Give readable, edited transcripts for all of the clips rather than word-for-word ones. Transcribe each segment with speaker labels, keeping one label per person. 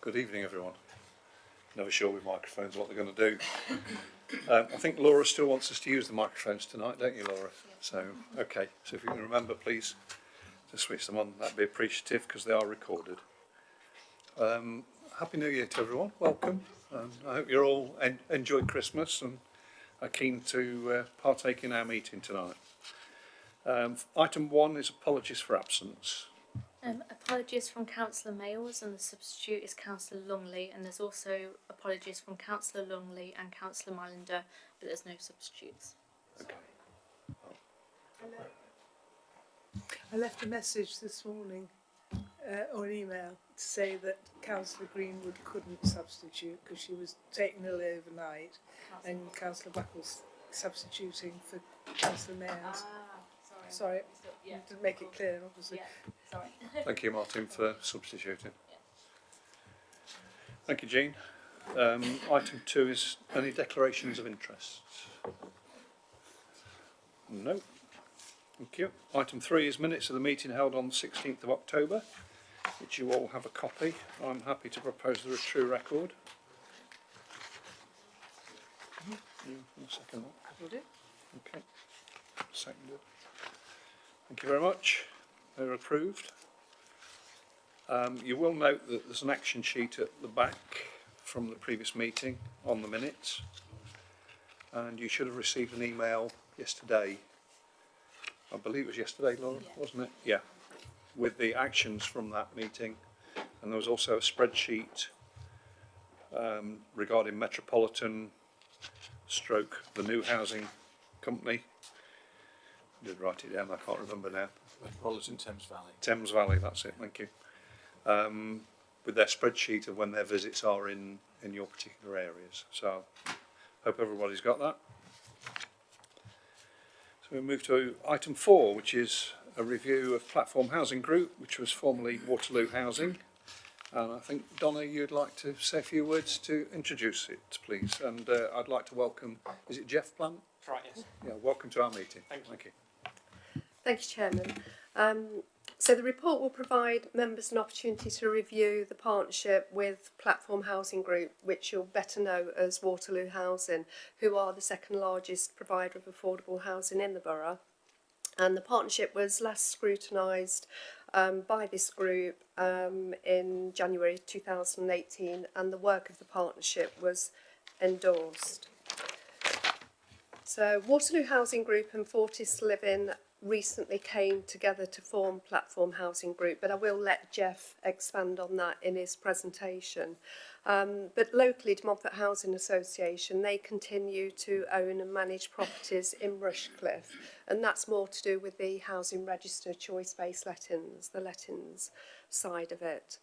Speaker 1: Good evening, everyone. Never sure with microphones what they're going to do. I think Laura still wants us to use the microphones tonight, don't you, Laura? So, okay. So if you can remember, please, to switch them on. That'd be appreciative because they are recorded. Happy New Year to everyone. Welcome. I hope you're all enjoyed Christmas and are keen to partake in our meeting tonight. Item 1 is apologies for absence.
Speaker 2: Apologies from Councillor Mayles, and the substitute is Councillor Longley, and there's also apologies from Councillor Longley and Councillor Malander, but there's no substitutes.
Speaker 1: Okay.
Speaker 3: I left a message this morning, or an email, to say that Councillor Greenwood couldn't substitute because she was taken ill overnight, and Councillor Buckle's substituting for Councillor Mayles. Sorry,
Speaker 2: Yeah.
Speaker 3: didn't make it clear, obviously.
Speaker 2: Yeah, sorry.
Speaker 1: Thank you, Martin, for substituting. Thank you, Jean. Item 2 is any declarations of interest? No. Thank you. Item 3 is minutes of the meeting held on the 16th of October, which you all have a copy. I'm happy to propose the true record. You want to second that?
Speaker 3: Will do.
Speaker 1: Okay. Seconded. Thank you very much. They're approved. You will note that there's an action sheet at the back from the previous meeting on the minutes, and you should have received an email yesterday. I believe it was yesterday, Laura, wasn't it? Yeah, with the actions from that meeting, and there was also a spreadsheet regarding Metropolitan stroke the new housing company. I did write it down, I can't remember now.
Speaker 4: Metropolitan Thames Valley.
Speaker 1: Thames Valley, that's it, thank you. With their spreadsheet of when their visits are in your particular areas. So I hope everybody's got that. So we move to item 4, which is a review of Platform Housing Group, which was formerly Waterloo Housing. And I think, Donna, you'd like to say a few words to introduce it, please. And I'd like to welcome, is it Jeff Plant?
Speaker 4: That's right, yes.
Speaker 1: Yeah, welcome to our meeting.
Speaker 4: Thank you.
Speaker 5: Thank you, Chairman. So the report will provide members an opportunity to review the partnership with Platform Housing Group, which you'll better know as Waterloo Housing, who are the second largest provider of affordable housing in the borough. And the partnership was last scrutinised by this group in January 2018, and the work of the partnership was endorsed. So Waterloo Housing Group and Fortis Living recently came together to form Platform Housing Group, but I will let Jeff expand on that in his presentation. But locally, De Montfort Housing Association, they continue to own and manage properties in Rushcliffe, and that's more to do with the housing register choice-based lettings, the lettings side of it.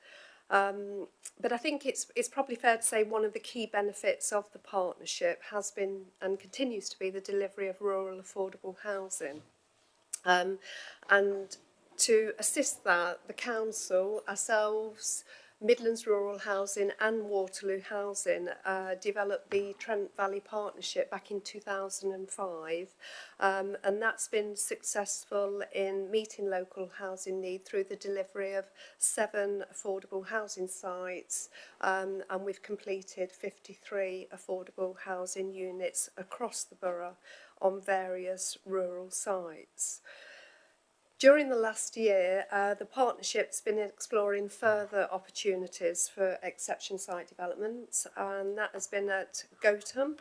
Speaker 5: But I think it's probably fair to say one of the key benefits of the partnership has been and continues to be the delivery of rural affordable housing. And to assist that, the council, ourselves, Midlands Rural Housing and Waterloo Housing developed the Trent Valley Partnership back in 2005, and that's been successful in meeting local housing need through the delivery of 7 affordable housing sites, and we've completed 53 affordable housing units across the borough on various rural sites. During the last year, the partnership's been exploring further opportunities for exception site developments, and that has been at Gotham,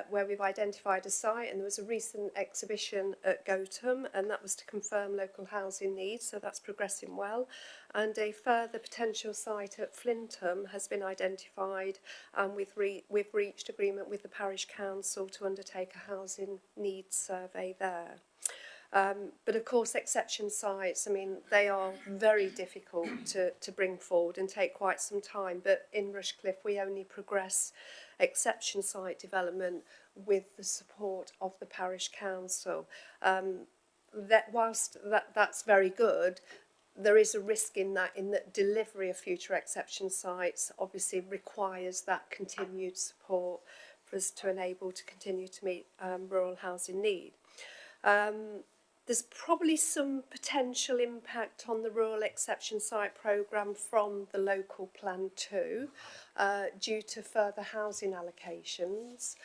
Speaker 5: where we've identified a site, and there was a recent exhibition at Gotham, and that was to confirm local housing needs, so that's progressing well. And a further potential site at Flintham has been identified, and we've reached agreement with the parish council to undertake a housing needs survey there. But of course, exception sites, I mean, they are very difficult to bring forward and take quite some time. But in Rushcliffe, we only progress exception site development with the support of the parish council. Whilst that's very good, there is a risk in that delivery of future exception sites obviously requires that continued support for us to enable to continue to meet rural housing need. There's probably some potential impact on the Rural Exception Site programme from the local plan too, due to further housing allocations.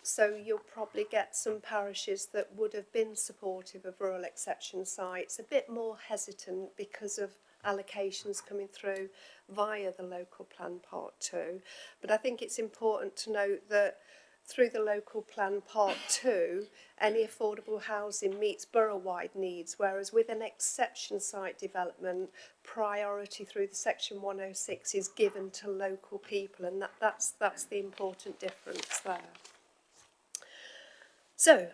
Speaker 5: So you'll probably get some parishes that would have been supportive of rural exception sites a bit more hesitant because of allocations coming through via the local plan part 2. But I think it's important to note that through the local plan part 2, any affordable housing meets borough-wide needs, whereas with an exception site development, priority through the section 106 is given to local people, and that's the important difference there. So,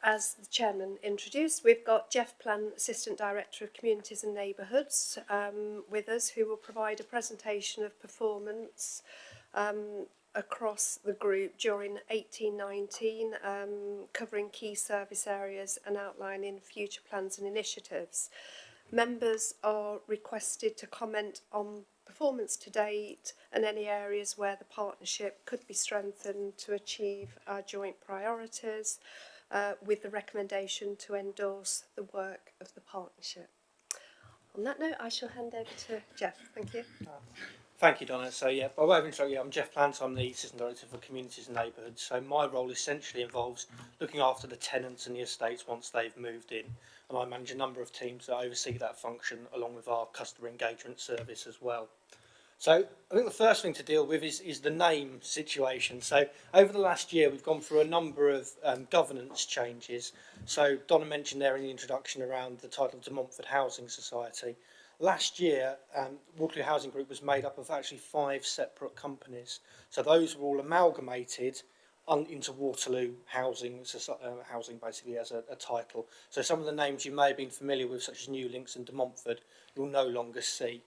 Speaker 5: as the chairman introduced, we've got Jeff Plan, Assistant Director of Communities and Neighbourhoods, with us, who will provide a presentation of performance across the group during 18-19, covering key service areas and outlining future plans and initiatives. Members are requested to comment on performance to date and any areas where the partnership could be strengthened to achieve our joint priorities, with the recommendation to endorse the work of the partnership. On that note, I shall hand over to Jeff. Thank you.
Speaker 4: Thank you, Donna. So yeah, by way of intro, I'm Jeff Plant. I'm the Assistant Director for Communities and Neighbourhoods. So my role essentially involves looking after the tenants and the estates once they've moved in, and I manage a number of teams that oversee that function along with our customer engagement service as well. So I think the first thing to deal with is the name situation. So over the last year, we've gone through a number of governance changes. So Donna mentioned there in the introduction around the title of De Montfort Housing Society. Last year, Waterloo Housing Group was made up of actually 5 separate companies. So those were all amalgamated into Waterloo Housing basically as a title. So some of the names you may have been familiar with, such as New Links and De Montfort, you'll no longer see.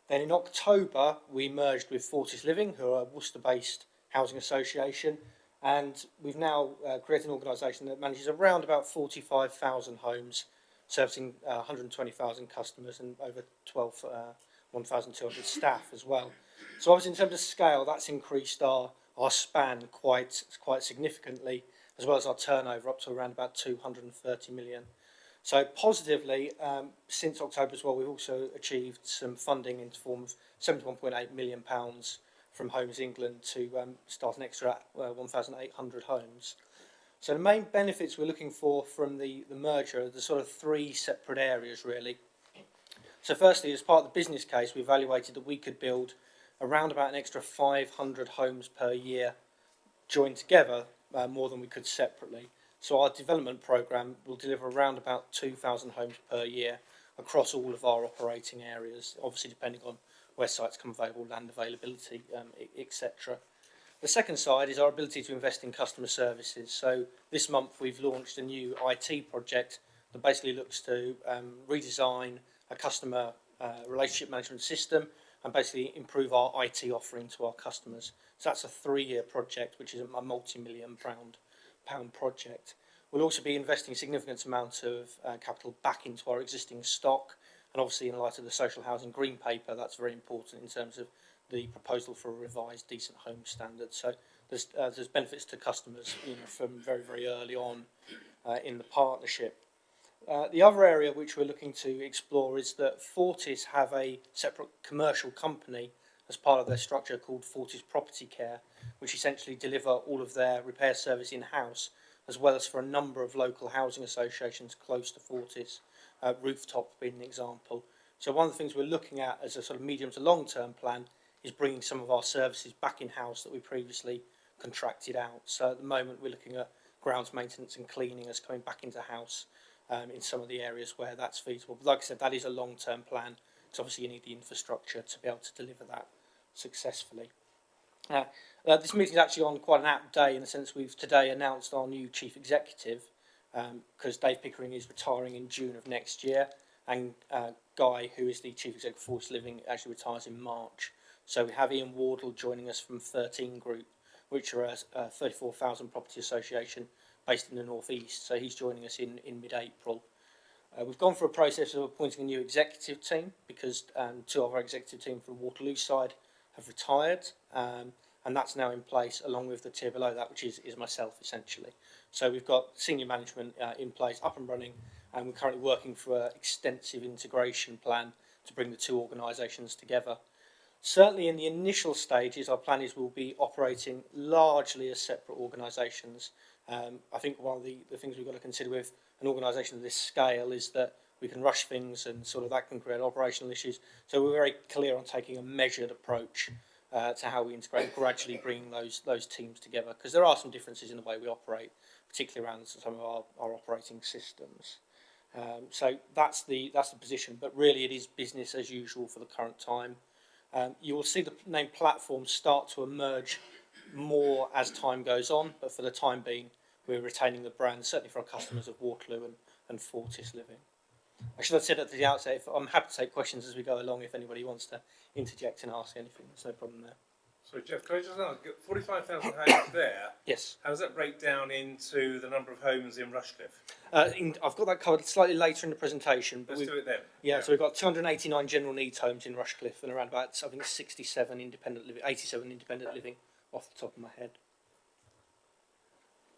Speaker 4: Then in October, we merged with Fortis Living, who are a Worcester-based housing association, and we've now created an organisation that manages around about 45,000 homes, servicing 120,000 customers and over 1,200 staff as well. So obviously in terms of scale, that's increased our span quite significantly, as well as our turnover up to around about 230 million. So positively, since October as well, we've also achieved some funding in the form of £71.8 million from Homes England to start an extra 1,800 homes. So the main benefits we're looking for from the merger are the sort of 3 separate areas really. So firstly, as part of the business case, we evaluated that we could build around about an extra 500 homes per year joined together, more than we could separately. So our development programme will deliver around about 2,000 homes per year across all of our operating areas, obviously depending on where sites come available, land availability, etc. The second side is our ability to invest in customer services. So this month we've launched a new IT project that basically looks to redesign a customer relationship management system and basically improve our IT offering to our customers. So that's a 3-year project, which is a multi-million pound project. We'll also be investing significant amounts of capital back into our existing stock, and obviously in light of the social housing green paper, that's very important in terms of the proposal for a revised decent home standard. So there's benefits to customers, from very, very early on in the partnership. The other area which we're looking to explore is that Fortis have a separate commercial company as part of their structure called Fortis Property Care, which essentially deliver all of their repair service in-house, as well as for a number of local housing associations close to Fortis, Rooftop being an example. So one of the things we're looking at as a sort of medium to long-term plan is bringing some of our services back in-house that we previously contracted out. So at the moment we're looking at grounds maintenance and cleaning as coming back into house in some of the areas where that's feasible. But like I said, that is a long-term plan, because obviously you need the infrastructure to be able to deliver that successfully. This meeting is actually on quite an apt day in the sense we've today announced our new chief executive, because Dave Pickering is retiring in June of next year, and Guy, who is the chief executive of Fortis Living, actually retires in March. So we have Ian Wardle joining us from 13 Group, which are a 34,000 property association based in the North East. So he's joining us in mid-April. We've gone through a process of appointing a new executive team because 2 of our executive team from Waterloo side have retired, and and that's now in place along with the tier below that, which is myself essentially. So we've got senior management in place, up and running, and we're currently working for an extensive integration plan to bring the two organisations together. Certainly in the initial stages, our plan is we'll be operating largely as separate organisations. I think one of the things we've got to consider with an organisation of this scale is that we can rush things and sort of that can create operational issues. So we're very clear on taking a measured approach to how we integrate, gradually bringing those teams together, because there are some differences in the way we operate, particularly around some of our operating systems. So that's the position, but really it is business as usual for the current time. You will see the name platform start to emerge more as time goes on, but for the time being, we're retaining the brand, certainly for our customers of Waterloo and Fortis Living. I should have said at the outset, I'm happy to take questions as we go along if anybody wants to interject and ask anything. There's no problem there.
Speaker 6: So, Jeff, can I just ask, 45,000 homes there,
Speaker 4: Yes.
Speaker 6: how does that break down into the number of homes in Rushcliffe?
Speaker 4: I've got that covered slightly later in the presentation. But
Speaker 6: Let's do it then.
Speaker 4: Yeah, so we've got 289 general needs homes in Rushcliffe and around about, I think, 67 independent living, 87 independent living off the top of my head.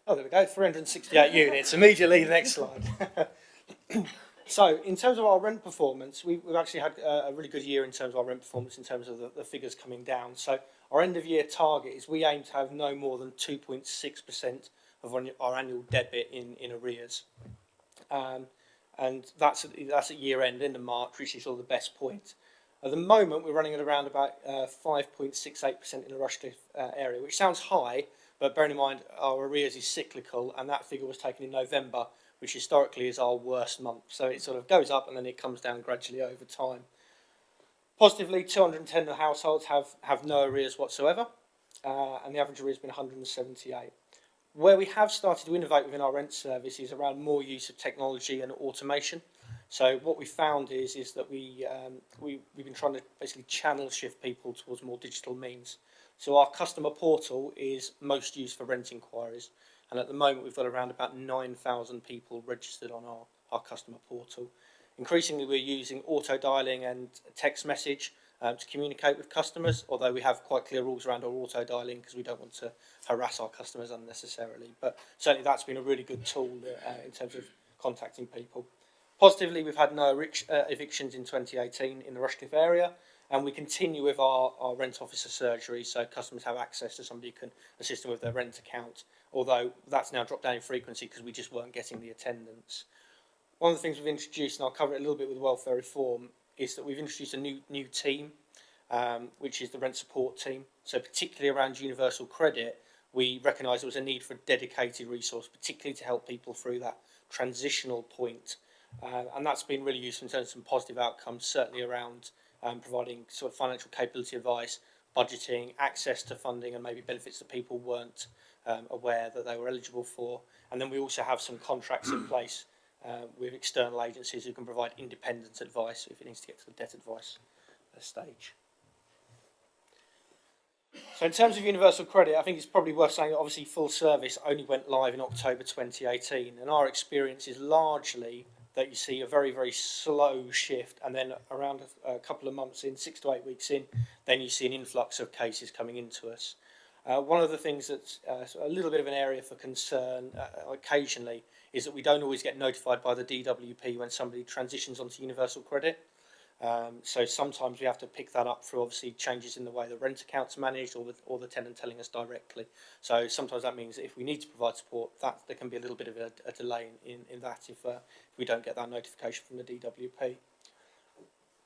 Speaker 4: Oh, there we go, 368 units. Immediately, the next slide. So, in terms of our rent performance, we've actually had a really good year in terms of our rent performance, in terms of the figures coming down. So, our end of year target is we aim to have no more than 2.6% of our annual debit in arrears. And that's at year end, end of March, which is sort of the best point. At the moment, we're running at around about 5.68% in the Rushcliffe area, which sounds high, but bearing in mind our arrears is cyclical, and that figure was taken in November, which historically is our worst month. So it sort of goes up and then it comes down gradually over time. Positively, 210 households have no arrears whatsoever, and the average arrears has been 178. Where we have started to innovate within our rent service is around more use of technology and automation. So what we found is that we've been trying to basically channel shift people towards more digital means. So our customer portal is most used for rent inquiries, and at the moment we've got around about 9,000 people registered on our customer portal. Increasingly we're using auto dialing and text message to communicate with customers, although we have quite clear rules around our auto dialing because we don't want to harass our customers unnecessarily. But certainly that's been a really good tool in terms of contacting people. Positively, we've had no evictions in 2018 in the Rushcliffe area, and we continue with our rent officer surgery, so customers have access to somebody who can assist them with their rent account, although that's now dropped down in frequency because we just weren't getting the attendance. One of the things we've introduced, and I'll cover it a little bit with welfare reform, is that we've introduced a new team, which is the rent support team. So particularly around universal credit, we recognised there was a need for a dedicated resource, particularly to help people through that transitional point. And that's been really useful in terms of some positive outcomes, certainly around providing sort of financial capability advice, budgeting, access to funding, and maybe benefits that people weren't aware that they were eligible for. And then we also have some contracts in place with external agencies who can provide independent advice if it needs to get to the debt advice stage. So in terms of universal credit, I think it's probably worth saying that obviously full service only went live in October 2018, and our experience is largely that you see a very, very slow shift, and then around a couple of months in, 6 to 8 weeks in, then you see an influx of cases coming into us. One of the things that's a little bit of an area for concern occasionally is that we don't always get notified by the DWP when somebody transitions onto universal credit. So sometimes we have to pick that up through obviously changes in the way the rent account's managed, or the tenant telling us directly. So sometimes that means that if we need to provide support, that there can be a little bit of a delay in that if we don't get that notification from the DWP.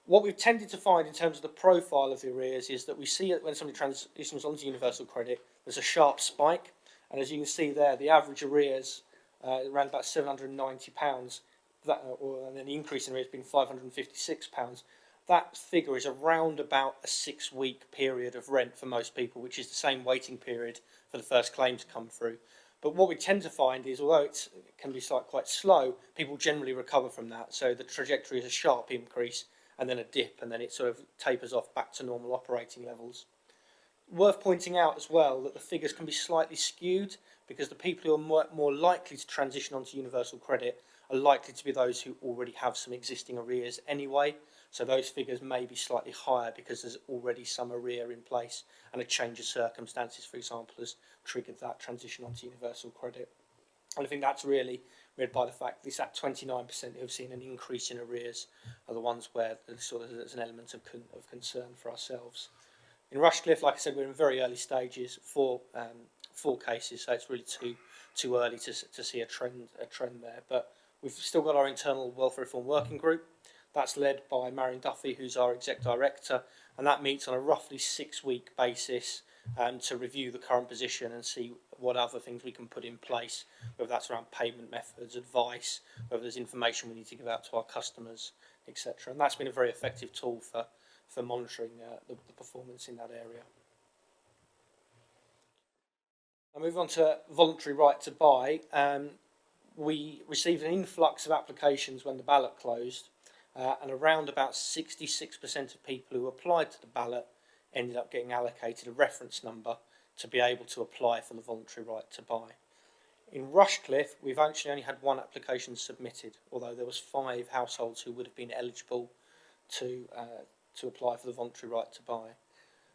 Speaker 4: What we've tended to find in terms of the profile of the arrears is that we see it when somebody transitions onto universal credit, there's a sharp spike, and as you can see there, the average arrears around about £790. And then the increase in arrears being £556. That figure is around about a 6-week period of rent for most people, which is the same waiting period for the first claim to come through. But what we tend to find is, although it can be quite slow, people generally recover from that. So the trajectory is a sharp increase and then a dip, and then it sort of tapers off back to normal operating levels. Worth pointing out as well that the figures can be slightly skewed because the people who are more likely to transition onto universal credit are likely to be those who already have some existing arrears anyway. So those figures may be slightly higher because there's already some arrear in place, and a change of circumstances, for example, has triggered that transition onto universal credit. And I think that's really read by the fact that that 29% who have seen an increase in arrears are the ones where there's an element of concern for ourselves. In Rushcliffe, like I said, we're in very early stages, four cases, so it's really too early to see a trend there. But we've still got our internal welfare reform working group. That's led by Marion Duffy, who's our exec director, and that meets on a roughly 6-week basis to review the current position and see what other things we can put in place, whether that's around payment methods, advice, whether there's information we need to give out to our customers, etc. And that's been a very effective tool for monitoring the performance in that area. I'll move on to voluntary right to buy. We received an influx of applications when the ballot closed, and around about 66% of people who applied to the ballot ended up getting allocated a reference number to be able to apply for the voluntary right to buy. In Rushcliffe, we've actually only had one application submitted, although there was 5 households who would have been eligible to apply for the voluntary right to buy.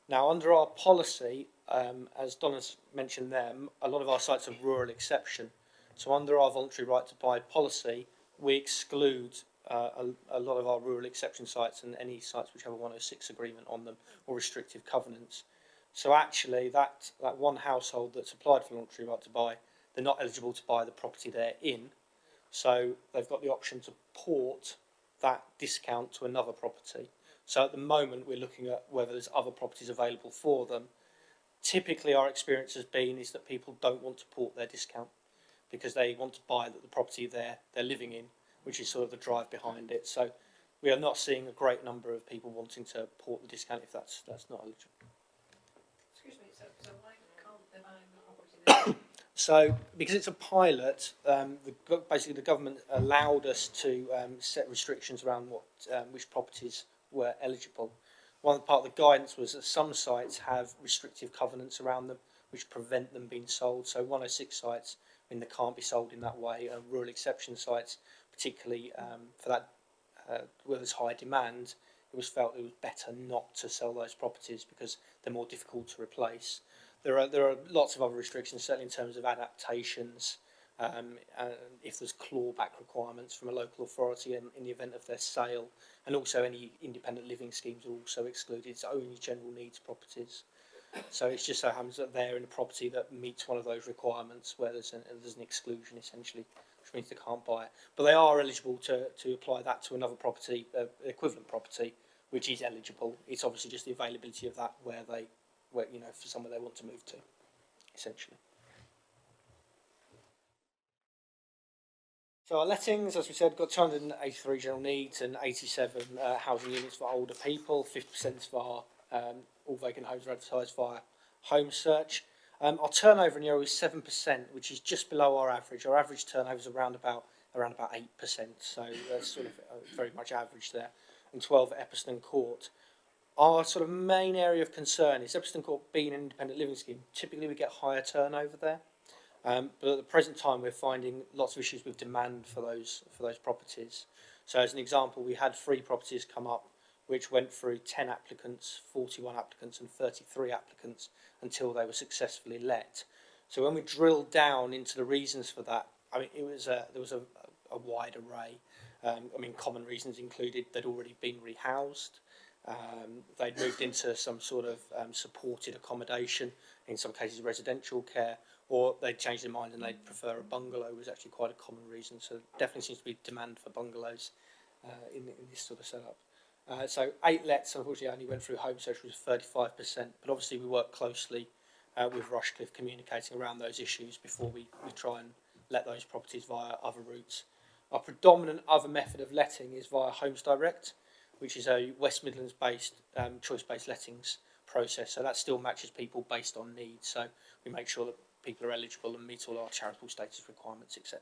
Speaker 4: Now, under our policy, as Donna's mentioned there, a lot of our sites are rural exception. So under our voluntary right to buy policy, we exclude a lot of our rural exception sites and any sites which have a 106 agreement on them or restrictive covenants. So actually, that one household that's applied for voluntary right to buy, they're not eligible to buy the property they're in. So they've got the option to port that discount to another property. So at the moment, we're looking at whether there's other properties available for them. Typically, our experience has been is that people don't want to port their discount because they want to buy the property they're living in, which is sort of the drive behind it. So we are not seeing a great number of people wanting to port the discount if that's not eligible.
Speaker 7: Excuse me, so why can't they buy the property there?
Speaker 4: So because it's a pilot, basically the government allowed us to set restrictions around which properties were eligible. One part of the guidance was that some sites have restrictive covenants around them which prevent them being sold. So 106 sites, I mean, they can't be sold in that way. Rural exception sites, particularly for that where there's high demand, it was felt it was better not to sell those properties because they're more difficult to replace. There are lots of other restrictions, certainly in terms of adaptations. If there's clawback requirements from a local authority in the event of their sale, and also any independent living schemes are also excluded. It's only general needs properties. So it's just so happens that they're in a property that meets one of those requirements where there's an exclusion essentially, which means they can't buy it. But they are eligible to apply that to another property, equivalent property, which is eligible. It's obviously just the availability of that where for somewhere they want to move to, essentially. So our lettings, as we said, got 283 general needs and 87 housing units for older people. 50% of our all vacant homes are advertised via Home Search. Our turnover in the area is 7%, which is just below our average. Our average turnover is around about 8%, so that's sort of very much average there. And 12 at Epperson Court. Our sort of main area of concern is Epperson Court being an independent living scheme. Typically, we get higher turnover there. But at the present time, we're finding lots of issues with demand for those properties. So, as an example, we had 3 properties come up, which went through 10 applicants, 41 applicants, and 33 applicants until they were successfully let. So, when we drilled down into the reasons for that, I mean, there was a wide array. Common reasons included they'd already been rehoused. They'd moved into some sort of supported accommodation, in some cases residential care, or they'd changed their mind and they'd prefer a bungalow was actually quite a common reason. So definitely seems to be demand for bungalows in this sort of setup. So 8 lets, unfortunately, only went through Home Search, which was 35%, but obviously we work closely with Rushcliffe communicating around those issues before we try and let those properties via other routes. Our predominant other method of letting is via Homes Direct, which is a West Midlands-based choice-based lettings process. So that still matches people based on needs. So we make sure that people are eligible and meet all our charitable status requirements, etc.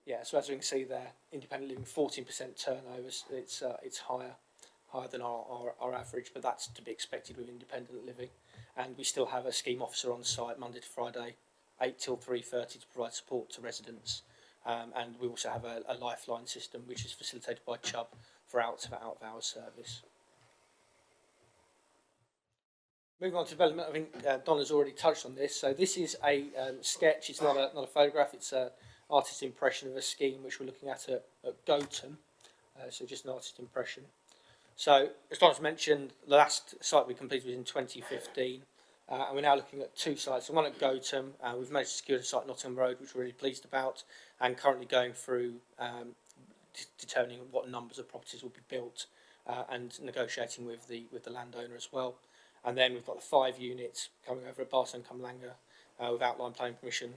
Speaker 4: Yeah, so as we can see there, independent living 14% turnovers. It's higher than our average, but that's to be expected with independent living. And we still have a scheme officer on site Monday to Friday, 8 till 3:30 to provide support to residents and we also have a lifeline system which is facilitated by Chubb for out of hours service. Moving on to development, I think Donna's already touched on this. So this is a sketch. It's not a photograph. It's an artist's impression of a scheme which we're looking at Gotham. So just an artist's impression. So as Donna's mentioned, the last site we completed was in 2015. And we're now looking at two sites. So one at Gotham. We've managed to secure the site Nottingham Road, which we're really pleased about, and currently going through determining what numbers of properties will be built and negotiating with the landowner as well. And then we've got the 5 units coming over at Barstone Cumlanger with outline planning permission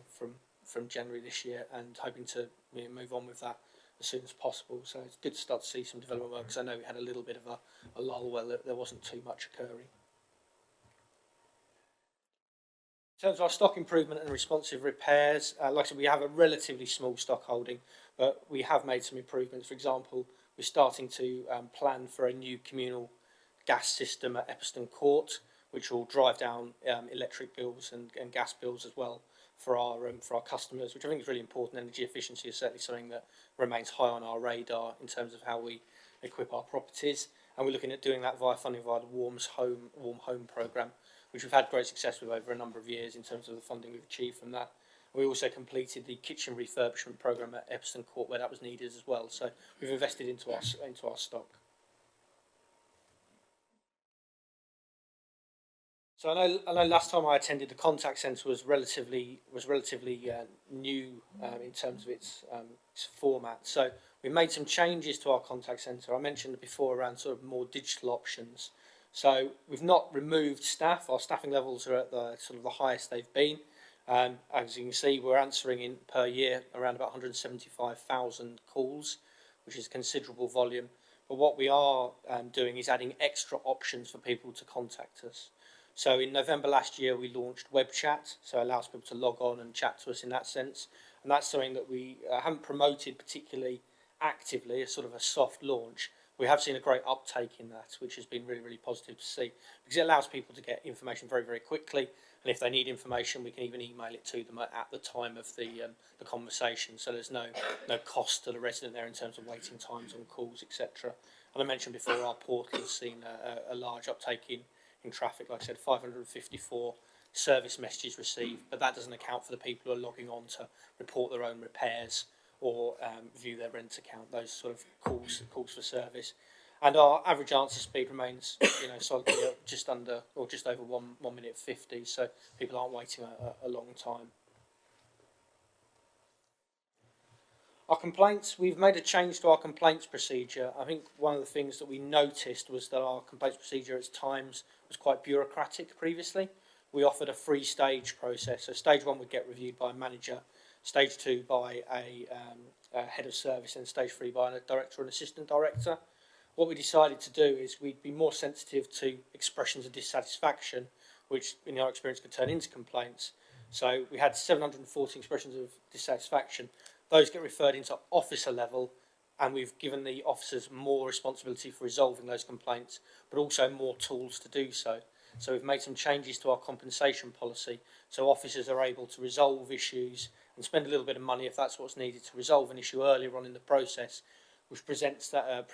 Speaker 4: from January this year, and hoping to move on with that as soon as possible. So it's good to start to see some development work, because I know we had a little bit of a lull where there wasn't too much occurring. In terms of our stock improvement and responsive repairs, like I said, we have a relatively small stock holding, but we have made some improvements. For example, we're starting to plan for a new communal gas system at Epperstone Court, which will drive down electric bills and gas bills as well for our customers, which I think is really important. Energy efficiency is certainly something that remains high on our radar in terms of how we equip our properties, and we're looking at doing that via funding via the Warm Home programme, which we've had great success with over a number of years in terms of the funding we've achieved from that. We also completed the kitchen refurbishment programme at Epperstone Court where that was needed as well. So we've invested into our stock. So I know last time I attended, the contact centre was relatively new in terms of its format. So we made some changes to our contact centre. I mentioned before around sort of more digital options. So we've not removed staff. Our staffing levels are at the sort of the highest they've been. As you can see, we're answering in per year around about 175,000 calls, which is a considerable volume. But what we are doing is adding extra options for people to contact us. So in November last year, we launched web chat, so it allows people to log on and chat to us in that sense. And that's something that we haven't promoted particularly actively, as sort of a soft launch. We have seen a great uptake in that, which has been really, really positive to see, because it allows people to get information very, very quickly. And if they need information, we can even email it to them at the time of the conversation. So there's no cost to the resident there in terms of waiting times on calls, etc. And I mentioned before, our portal has seen a large uptake in traffic. Like I said, 554 service messages received, but that doesn't account for the people who are logging on to report their own repairs or view their rent account. Those sort of calls for service. And our average answer speed remains, solidly just under or just over 1 minute 50. So people aren't waiting a long time. Our complaints, we've made a change to our complaints procedure. I think one of the things that we noticed was that our complaints procedure at times was quite bureaucratic previously. We offered a 3-stage process. So stage 1 would get reviewed by a manager, stage 2 by a head of service, and stage 3 by a director or an assistant director. What we decided to do is we'd be more sensitive to expressions of dissatisfaction, which in our experience could turn into complaints. So we had 740 expressions of dissatisfaction. Those get referred into officer level, and we've given the officers more responsibility for resolving those complaints, but also more tools to do so. So we've made some changes to our compensation policy, so officers are able to resolve issues and spend a little bit of money if that's what's needed to resolve an issue earlier on in the process, which prevents that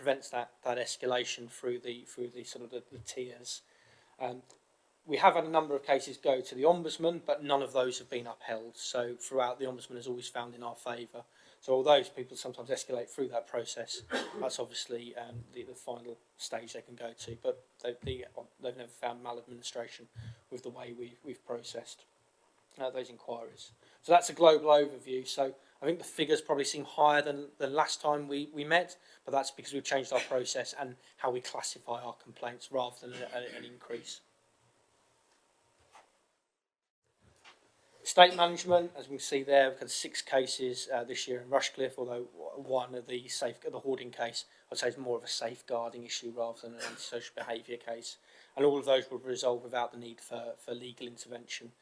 Speaker 4: escalation through the sort of the tiers. We have had a number of cases go to the Ombudsman, but none of those have been upheld. So throughout, the Ombudsman has always found in our favour. So although people sometimes escalate through that process, that's obviously the final stage they can go to. But they've never found maladministration with the way we've processed those inquiries. So that's a global overview. So I think the figures probably seem higher than last time we met, but that's because we've changed our process and how we classify our complaints rather than an increase. Estate management, as we can see there, we've had 6 cases this year in Rushcliffe, although one of the hoarding case, I'd say, is more of a safeguarding issue rather than an antisocial behaviour case. And all of those were resolved without the need for legal intervention.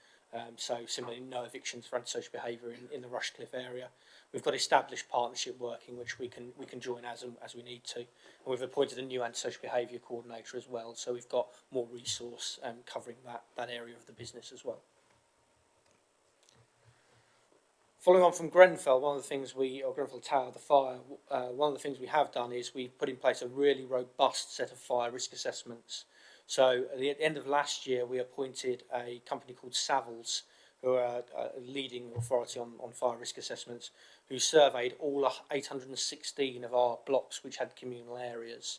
Speaker 4: So similarly, no evictions for antisocial behaviour in the Rushcliffe area. We've got established partnership working, which we can join as we need to. And we've appointed a new antisocial behaviour coordinator as well, so we've got more resource covering that area of the business as well. Following on from Grenfell, Grenfell Tower, the fire, one of the things we have done is we've put in place a really robust set of fire risk assessments. So at the end of last year, we appointed a company called Savills, who are a leading authority on fire risk assessments, who surveyed all 816 of our blocks which had communal areas.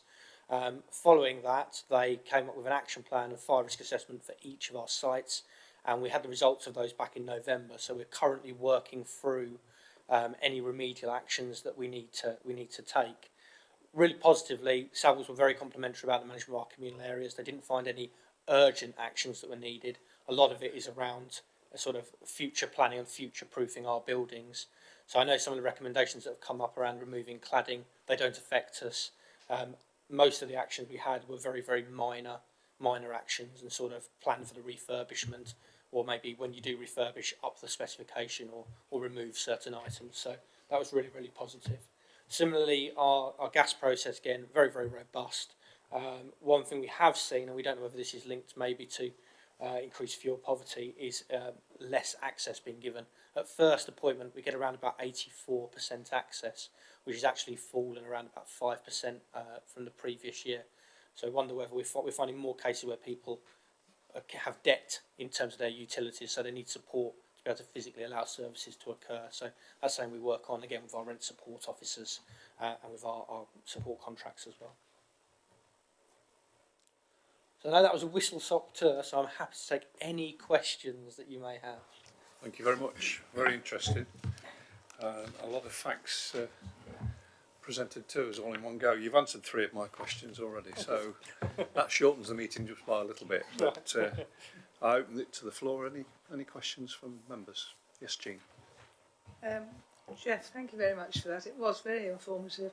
Speaker 4: Following that, they came up with an action plan of fire risk assessment for each of our sites, and we had the results of those back in November. So we're currently working through any remedial actions that we need to take. Really positively, Savills were very complimentary about the management of our communal areas. They didn't find any urgent actions that were needed. A lot of it is around a sort of future planning and future proofing our buildings. So I know some of the recommendations that have come up around removing cladding, they don't affect us. Most of the actions we had were very, very minor actions, and sort of plan for the refurbishment, or maybe when you do refurbish, up the specification or remove certain items. So that was really, really positive. Similarly, our gas process, again, very, very robust. One thing we have seen, and we don't know whether this is linked maybe to increased fuel poverty, is less access being given. At first appointment, we get around about 84% access, which is actually fallen around about 5% from the previous year. So I wonder whether we're finding more cases where people have debt in terms of their utilities, so they need support to be able to physically allow services to occur. So that's something we work on, again, with our rent support officers and with our support contracts as well. So I know that was a whistle-stop tour, so I'm happy to take any questions that you may have.
Speaker 1: Thank you very much. Very interesting. A lot of facts presented to us all in one go. You've answered 3 of my questions already, so that shortens the meeting just by a little bit. But I open it to the floor. Any questions from members? Yes, Jean.
Speaker 3: Jeff, thank you very much for that. It was very informative.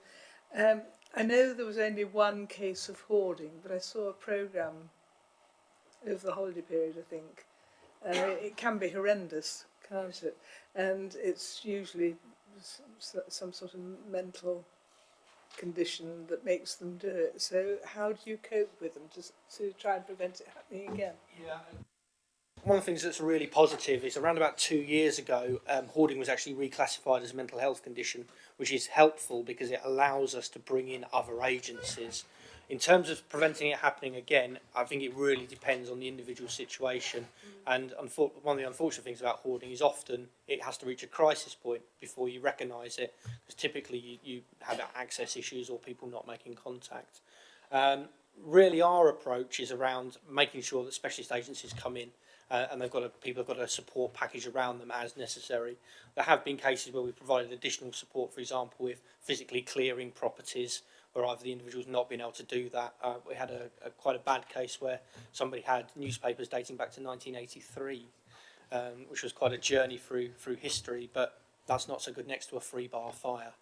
Speaker 3: I know there was only one case of hoarding, but I saw a programme over the holiday period, I think. It can be horrendous, can't it? And it's usually some sort of mental condition that makes them do it. So how do you cope with them to try and prevent it happening again?
Speaker 4: Yeah. One of the things that's really positive is around about 2 years ago, hoarding was actually reclassified as a mental health condition, which is helpful because it allows us to bring in other agencies. In terms of preventing it happening again, I think it really depends on the individual situation. And one of the unfortunate things about hoarding is often it has to reach a crisis point before you recognise it, because typically you have access issues or people not making contact. Really, our approach is around making sure that specialist agencies come in and people have got a support package around them as necessary. There have been cases where we've provided additional support, for example, with physically clearing properties, where either the individual's not been able to do that. We had quite a bad case where somebody had newspapers dating back to 1983, which was quite a journey through history, but that's not so good next to a free bar fire.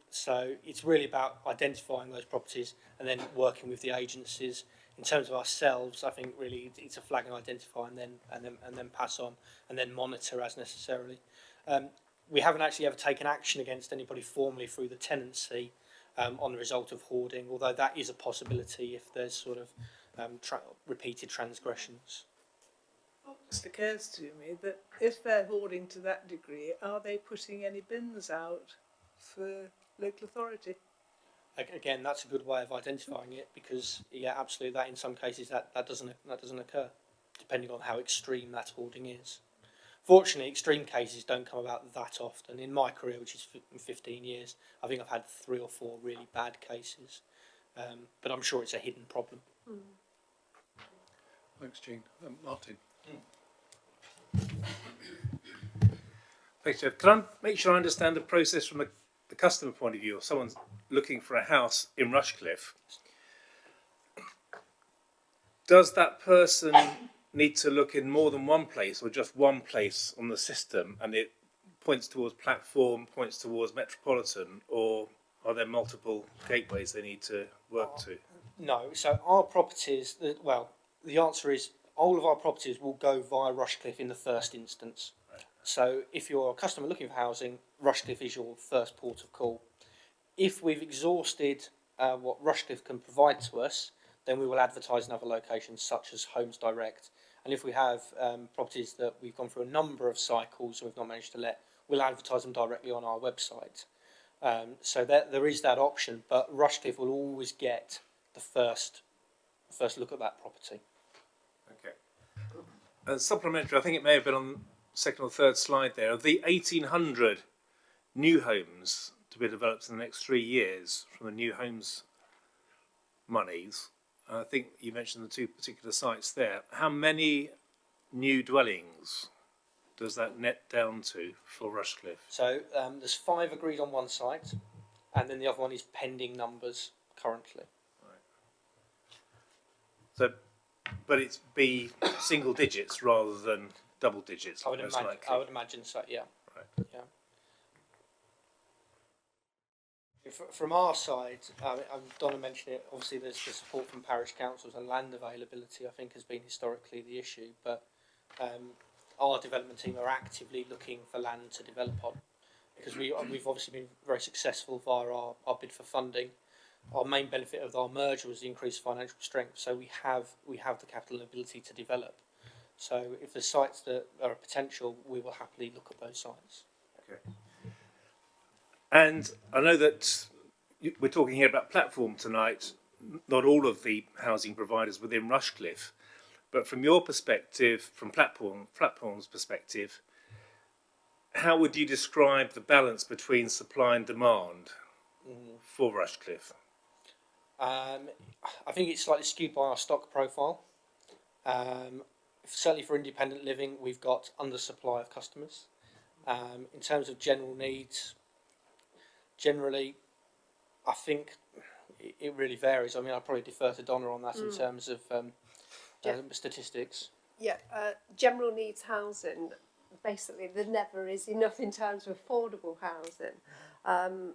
Speaker 4: So it's really about identifying those properties and then working with the agencies. In terms of ourselves, I think really it's a flag and identify and then pass on and then monitor as necessarily. We haven't actually ever taken action against anybody formally through the tenancy on the result of hoarding, although that is a possibility if there's sort of repeated transgressions.
Speaker 3: It just occurs to me that if they're hoarding to that degree, are they putting any bins out for local authority?
Speaker 4: Again, that's a good way of identifying it, because yeah, absolutely, that in some cases that doesn't occur, depending on how extreme that hoarding is. Fortunately, extreme cases don't come about that often. In my career, which is 15 years, I think I've had 3 or 4 really bad cases, but I'm sure it's a hidden problem.
Speaker 1: Thanks, Jean. Martin.
Speaker 6: Thanks, Jeff. Can I make sure I understand the process from the customer point of view? If someone's looking for a house in Rushcliffe, does that person need to look in more than one place or just one place on the system, and it points towards platform, points towards metropolitan, or are there multiple gateways they need to work to?
Speaker 4: No, so our properties, the answer is all of our properties will go via Rushcliffe in the first instance. Right. So if you're a customer looking for housing, Rushcliffe is your first port of call. If we've exhausted what Rushcliffe can provide to us, then we will advertise in other locations such as Homes Direct. And if we have properties that we've gone through a number of cycles and we've not managed to let, we'll advertise them directly on our website. So there is that option, but Rushcliffe will always get the first look at that property.
Speaker 6: Okay. Supplementary, I think it may have been on second or third slide there, of the 1,800 new homes to be developed in the next 3 years from the new homes monies. I think you mentioned the two particular sites there. How many new dwellings does that net down to for Rushcliffe?
Speaker 4: So there's 5 agreed on one site, and then the other one is pending numbers currently.
Speaker 6: So, but it's be single digits rather than double digits.
Speaker 4: I would
Speaker 6: most
Speaker 4: imagine.
Speaker 6: likely.
Speaker 4: I would imagine so. Yeah.
Speaker 6: Right.
Speaker 4: Yeah. From our side, Donna mentioned it. Obviously, there's the support from parish councils, and land availability, I think, has been historically the issue. But our development team are actively looking for land to develop on, because we've obviously been very successful via our bid for funding. Our main benefit of our merger was the increased financial strength, so we have the capital ability to develop. So if there's sites that are a potential, we will happily look at those sites.
Speaker 6: Okay. And I know that we're talking here about platform tonight, not all of the housing providers within Rushcliffe, but from your perspective, from platform's perspective, how would you describe the balance between supply and demand for Rushcliffe?
Speaker 4: I think it's slightly skewed by our stock profile. Certainly for independent living, we've got undersupply of customers. In terms of general needs, generally, I think it really varies. I mean, I'll probably defer to Donna on that in terms of statistics.
Speaker 5: Yeah, general needs housing, basically there never is enough in terms of affordable housing.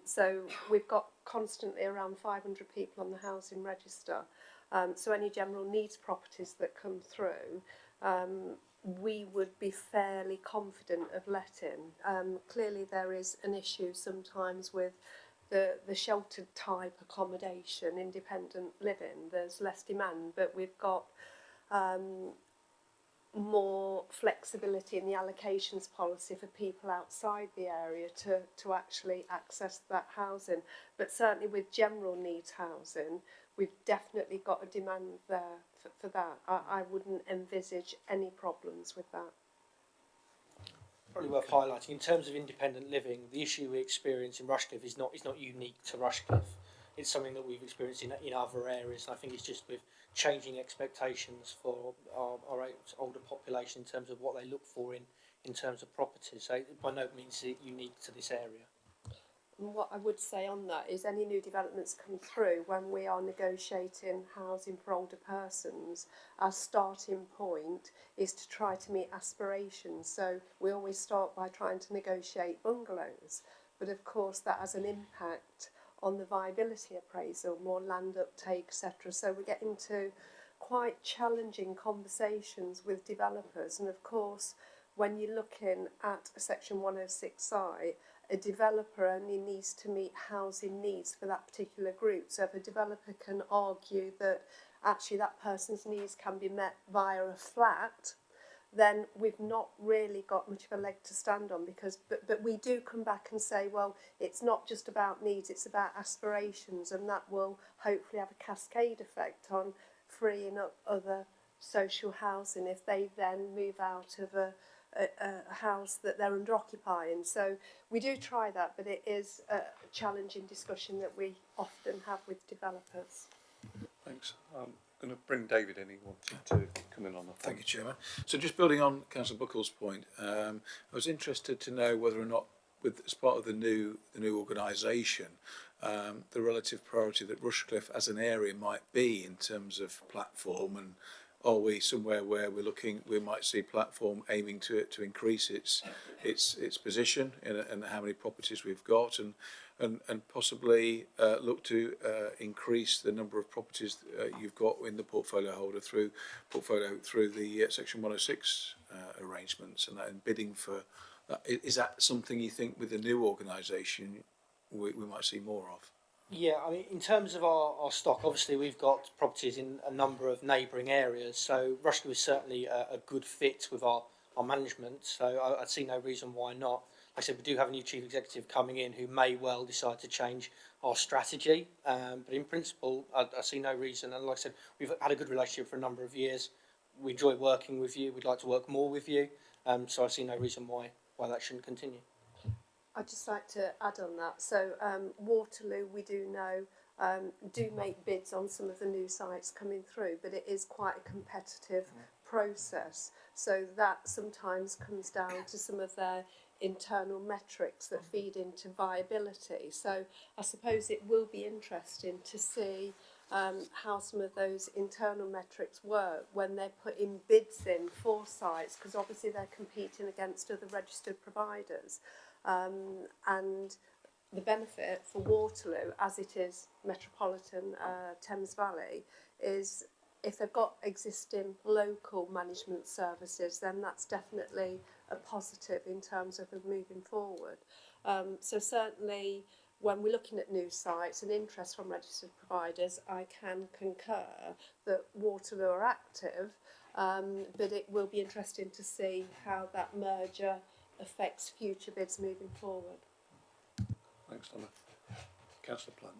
Speaker 5: So we've got constantly around 500 people on the housing register. So any general needs properties that come through, we would be fairly confident of letting. Clearly there is an issue sometimes with the sheltered type accommodation, independent living. There's less demand, but we've got more flexibility in the allocations policy for people outside the area to actually access that housing. But certainly with general needs housing, we've definitely got a demand there for that. I wouldn't envisage any problems with that.
Speaker 4: Probably worth highlighting, in terms of independent living, the issue we experience in Rushcliffe is not unique to Rushcliffe. It's something that we've experienced in other areas, and I think it's just with changing expectations for our older population in terms of what they look for in terms of properties. So by no means is it unique to this area.
Speaker 5: And what I would say on that is any new developments come through, when we are negotiating housing for older persons, our starting point is to try to meet aspirations. So we always start by trying to negotiate bungalows, but of course that has an impact on the viability appraisal, more land uptake, etc. So we get into quite challenging conversations with developers, and of course when you're looking at a Section 106 site, a developer only needs to meet housing needs for that particular group. So if a developer can argue that actually that person's needs can be met via a flat, then we've not really got much of a leg to stand on, because but we do come back and say, well, it's not just about needs, it's about aspirations, and that will hopefully have a cascade effect on freeing up other social housing if they then move out of a house that they're under occupying. So we do try that, but it is a challenging discussion that we often have with developers.
Speaker 1: Thanks. I'm going to bring David in. He wanted to come in on the
Speaker 8: Thank you, Chairman. So just building on Councillor Buckle's point, I was interested to know whether or not, as part of the new organisation, the relative priority that Rushcliffe as an area might be in terms of platform, and are we somewhere where we might see platform aiming to increase its position and how many properties we've got, and possibly look to increase the number of properties you've got in the portfolio holder through the Section 106 arrangements and bidding for that. Is that something you think with the new organisation we might see more of?
Speaker 4: Yeah, I mean, in terms of our stock, obviously we've got properties in a number of neighbouring areas, so Rushcliffe is certainly a good fit with our management, so I'd see no reason why not. I said we do have a new chief executive coming in who may well decide to change our strategy, but in principle, I see no reason. And like I said, we've had a good relationship for a number of years. We enjoy working with you. We'd like to work more with you. So I see no reason why that shouldn't continue.
Speaker 5: I'd just like to add on that. So Waterloo, we do know, do make bids on some of the new sites coming through, but it is quite a competitive process. So that sometimes comes down to some of their internal metrics that feed into viability. So I suppose it will be interesting to see how some of those internal metrics work when they're putting bids in for sites, because obviously they're competing against other registered providers. And the benefit for Waterloo, as it is Metropolitan Thames Valley, is if they've got existing local management services, then that's definitely a positive in terms of moving forward. So certainly when we're looking at new sites and interest from registered providers, I can concur that Waterloo are active, but it will be interesting to see how that merger affects future bids moving forward.
Speaker 1: Thanks, Donna. Councillor Plant.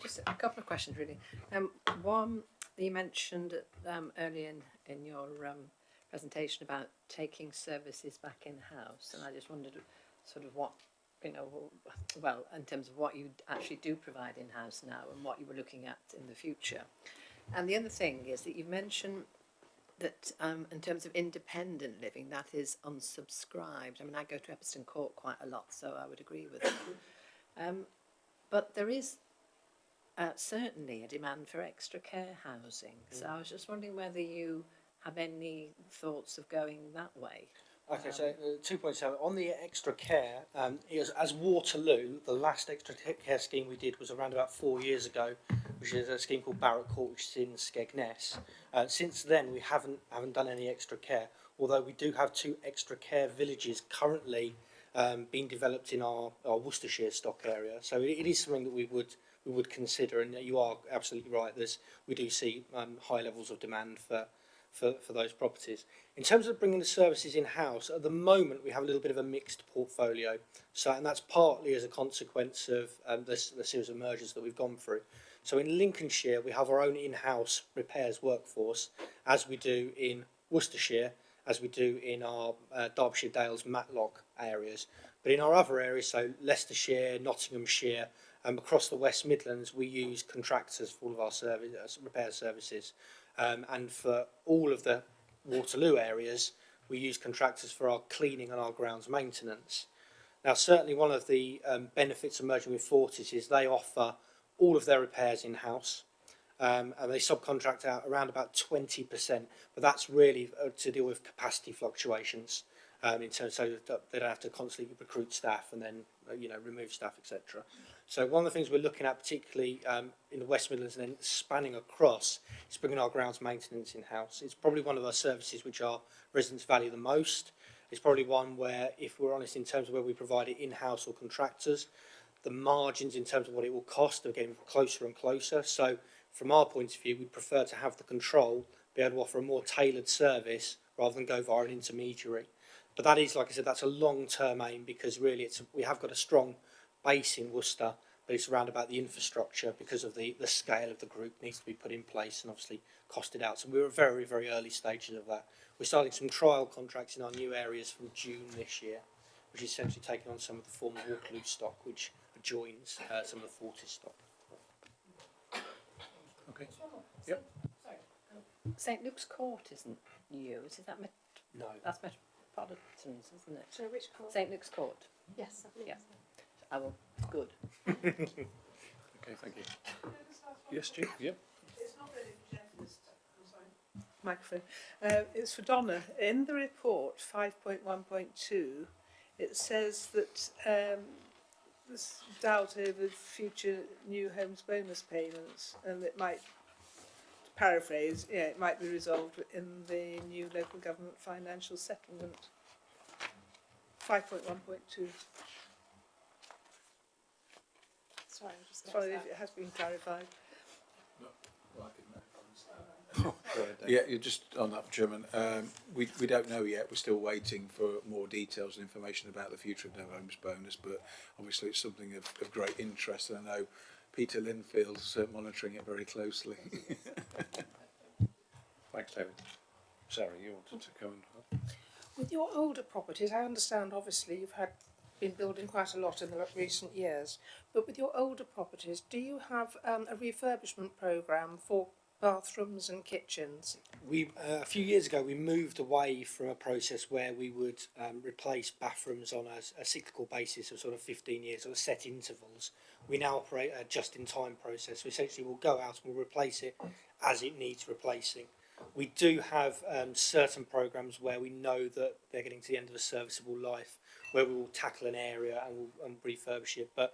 Speaker 7: Just a couple of questions, really. One, you mentioned earlier in your presentation about taking services back in-house, and I just wondered sort of what, well, in terms of what you actually do provide in-house now and what you were looking at in the future. And the other thing is that you've mentioned that in terms of independent living, that is unsubscribed. I mean, I go to Epperson Court quite a lot, so I would agree with that. But there is certainly a demand for extra care housing. So I was just wondering whether you have any thoughts of going that way.
Speaker 4: Okay, so 2 points. On the extra care, as Waterloo, the last extra care scheme we did was around about 4 years ago, which is a scheme called Barratt Court, which is in Skegness. Since then, we haven't done any extra care, although we do have 2 extra care villages currently being developed in our Worcestershire stock area. So it is something that we would consider, and you are absolutely right. We do see high levels of demand for those properties. In terms of bringing the services in-house, at the moment we have a little bit of a mixed portfolio. So, and that's partly as a consequence of the series of mergers that we've gone through. So in Lincolnshire we have our own in-house repairs workforce, as we do in Worcestershire, as we do in our Derbyshire Dales Matlock areas. But in our other areas, so Leicestershire, Nottinghamshire, across the West Midlands, we use contractors for all of our repair services. And for all of the Waterloo areas, we use contractors for our cleaning and our grounds maintenance. Now, certainly one of the benefits of merging with Fortis is they offer all of their repairs in-house, and they subcontract out around about 20%, but that's really to deal with capacity fluctuations, in terms so that they don't have to constantly recruit staff and then remove staff, etc. So one of the things we're looking at, particularly in the West Midlands and then spanning across, is bringing our grounds maintenance in-house. It's probably one of our services which our residents value the most. It's probably one where, if we're honest in terms of where we provide it in-house or contractors, the margins in terms of what it will cost are getting closer and closer. So from our point of view, we'd prefer to have the control, be able to offer a more tailored service rather than go via an intermediary. But that is, like I said, that's a long-term aim, because really we have got a strong base in Worcester, but it's around about the infrastructure, because of the scale of the group needs to be put in place and obviously costed out. So we're at very, very early stages of that. We're starting some trial contracts in our new areas from June this year, which is essentially taking on some of the former Waterloo stock, which adjoins some of the Fortis stock.
Speaker 1: Okay. Yep.
Speaker 7: St Luke's Court isn't you, is that
Speaker 4: No.
Speaker 7: that's Metropolitans, isn't it?
Speaker 5: So which court?
Speaker 7: St Luke's Court.
Speaker 5: Yes, I think
Speaker 7: Yeah.
Speaker 5: so.
Speaker 7: I will. Good.
Speaker 1: Okay, thank you. Yes, Jim? Yep.
Speaker 3: It's not really Jeff's, I'm sorry. Microphone. It's for Donna. In the report 5.1.2, it says that there's doubt over future new homes bonus payments, and it might, to paraphrase, it might be resolved in the new local government financial settlement. 5.1.2.
Speaker 5: Sorry, I'm just
Speaker 3: Sorry
Speaker 5: getting
Speaker 3: if it has been clarified.
Speaker 8: Yeah, you're just on that, Chairman. We don't know yet. We're still waiting for more details and information about the future of No Homes Bonus, but obviously it's something of great interest, and I know Peter Linfield's monitoring it very closely.
Speaker 1: Thanks, David. Sarah, you wanted to come and...
Speaker 3: With your older properties, I understand obviously you've been building quite a lot in the recent years, but with your older properties, do you have a refurbishment programme for bathrooms and kitchens?
Speaker 4: We a few years ago we moved away from a process where we would replace bathrooms on a cyclical basis of sort of 15 years or set intervals. We now operate a just-in-time process. So essentially we'll go out and we'll replace it as it needs replacing. We do have certain programmes where we know that they're getting to the end of a serviceable life, where we will tackle an area and we'll refurbish it. But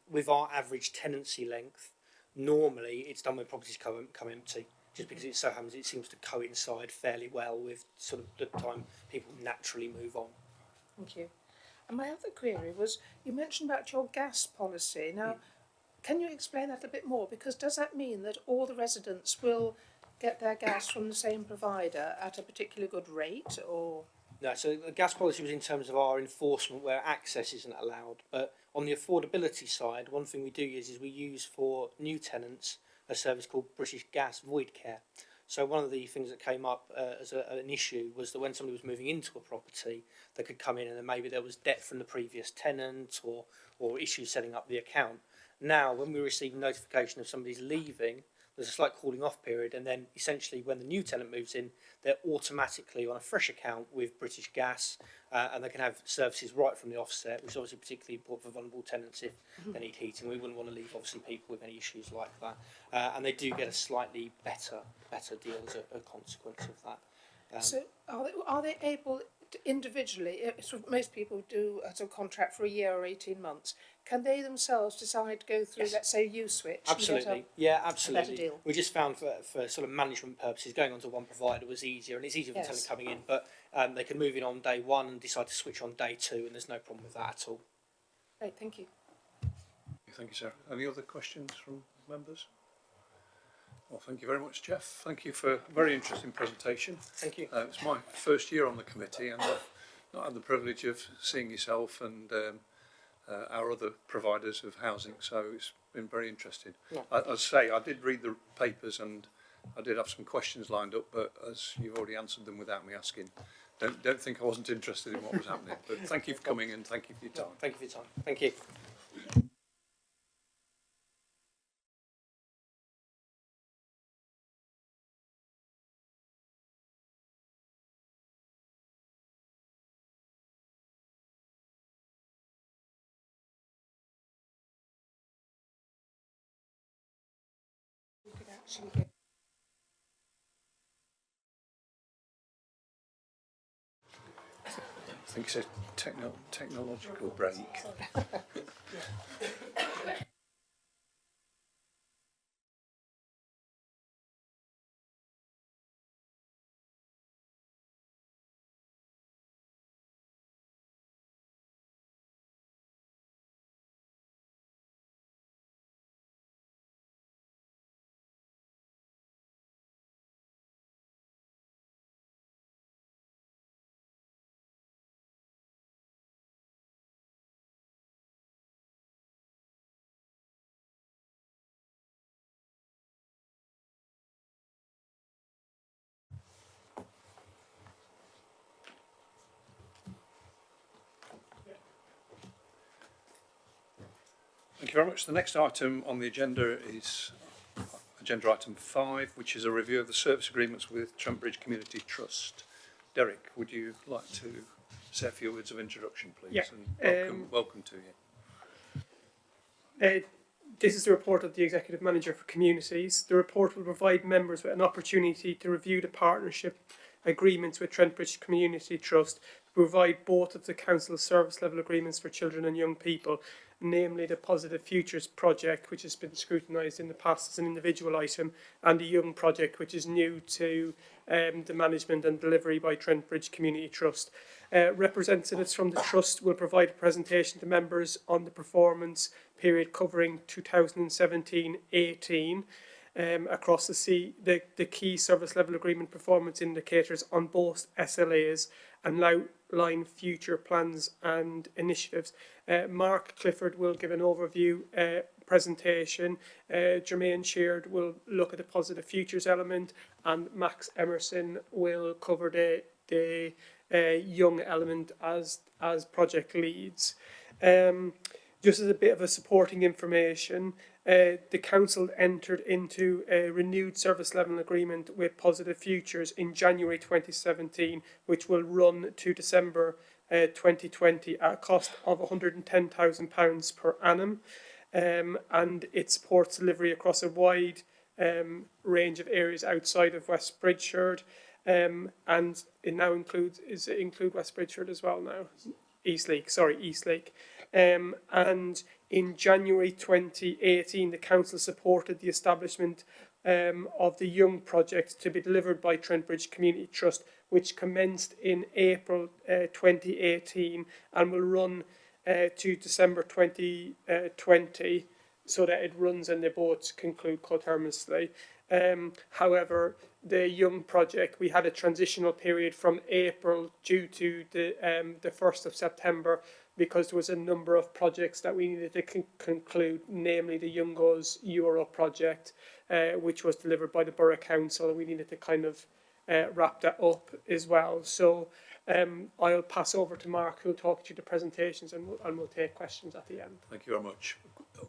Speaker 4: with our average tenancy length, normally it's done when properties come empty, just because it so happens it seems to coincide fairly well with sort of the time people naturally move on.
Speaker 3: Thank you. And my other query was, you mentioned about your gas policy. Now, can you explain that a bit more? Because does that mean that all the residents will get their gas from the same provider at a particularly good rate, or...?
Speaker 4: No, so the gas policy was in terms of our enforcement where access isn't allowed. But on the affordability side, one thing we do use is we use for new tenants a service called British Gas Void Care. So one of the things that came up as an issue was that when somebody was moving into a property, they could come in and then maybe there was debt from the previous tenant or issues setting up the account. Now, when we receive notification of somebody's leaving, there's a slight cooling off period, and then essentially when the new tenant moves in, they're automatically on a fresh account with British Gas, and they can have services right from the offset, which is obviously particularly important for vulnerable tenants if they need heating. We wouldn't want to leave obviously people with any issues like that, and they do get a slightly better deal as a consequence of that.
Speaker 3: So are they able to individually, sort of most people do a sort of contract for a year or 18 months, can they themselves decide to go through,
Speaker 4: Yes.
Speaker 3: let's say, U-Switch?
Speaker 4: Absolutely, yeah, absolutely.
Speaker 3: better deal?
Speaker 4: We just found for sort of management purposes, going on to one provider was easier, and it's easier for the
Speaker 3: Yes.
Speaker 4: tenant coming in, but they can move in on day one and decide to switch on day two, and there's no problem with that at all.
Speaker 3: Great, thank you.
Speaker 1: Thank you, Sarah. Any other questions from members? Well, thank you very much, Jeff. Thank you for a very interesting presentation.
Speaker 4: Thank you.
Speaker 1: It's my first year on the committee, and I've not had the privilege of seeing yourself and our other providers of housing, so it's been very interesting.
Speaker 4: Yeah.
Speaker 1: As I say, I did read the papers and I did have some questions lined up, but as you've already answered them without me asking, don't think I wasn't interested in what was happening. But thank you for coming and thank you for your time.
Speaker 4: Thank you for your time. Thank you.
Speaker 3: We could actually get...
Speaker 1: I think it's a technological break. Thank you very much. The next item on the agenda is agenda item 5, which is a review of the service agreements with Trentbridge Community Trust. Derek, would you like to say a few words of introduction, please?
Speaker 9: Yeah,
Speaker 1: And welcome to you.
Speaker 9: This is the report of the Executive Manager for Communities. The report will provide members with an opportunity to review the partnership agreements with Trentbridge Community Trust, provide both of the Council service level agreements for children and young people, namely the Positive Futures project, which has been scrutinised in the past as an individual item, and the Young project, which is new to the management and delivery by Trentbridge Community Trust. Representatives from the Trust will provide a presentation to members on the performance period covering 2017-18. across the key service level agreement performance indicators on both SLAs and outline future plans and initiatives. Mark Clifford will give an overview presentation. Jermaine Sheard will look at the positive futures element, and Max Emerson will cover the young element as project leads. Just as a bit of a supporting information, the council entered into a renewed service level agreement with Positive Futures in January 2017, which will run to December 2020 at a cost of £110,000 per annum, and it supports delivery across a wide range of areas outside of West Bridgeford, and it now include West Bridgeford as well now? Eastlake. And in January 2018, the council supported the establishment of the Young project to be delivered by Trent Bridge Community Trust, which commenced in April 2018 and will run to December 2020, so that it runs and the boats conclude coterminously. However, the Young project, we had a transitional period from April due to the 1st of September, because there was a number of projects that we needed to conclude, namely the Young Goes Euro project, which was delivered by the Borough Council, and we needed to kind of wrap that up as well. So I'll pass over to Mark, who'll talk to you the presentations, and we'll take questions at the end.
Speaker 1: Thank you very much.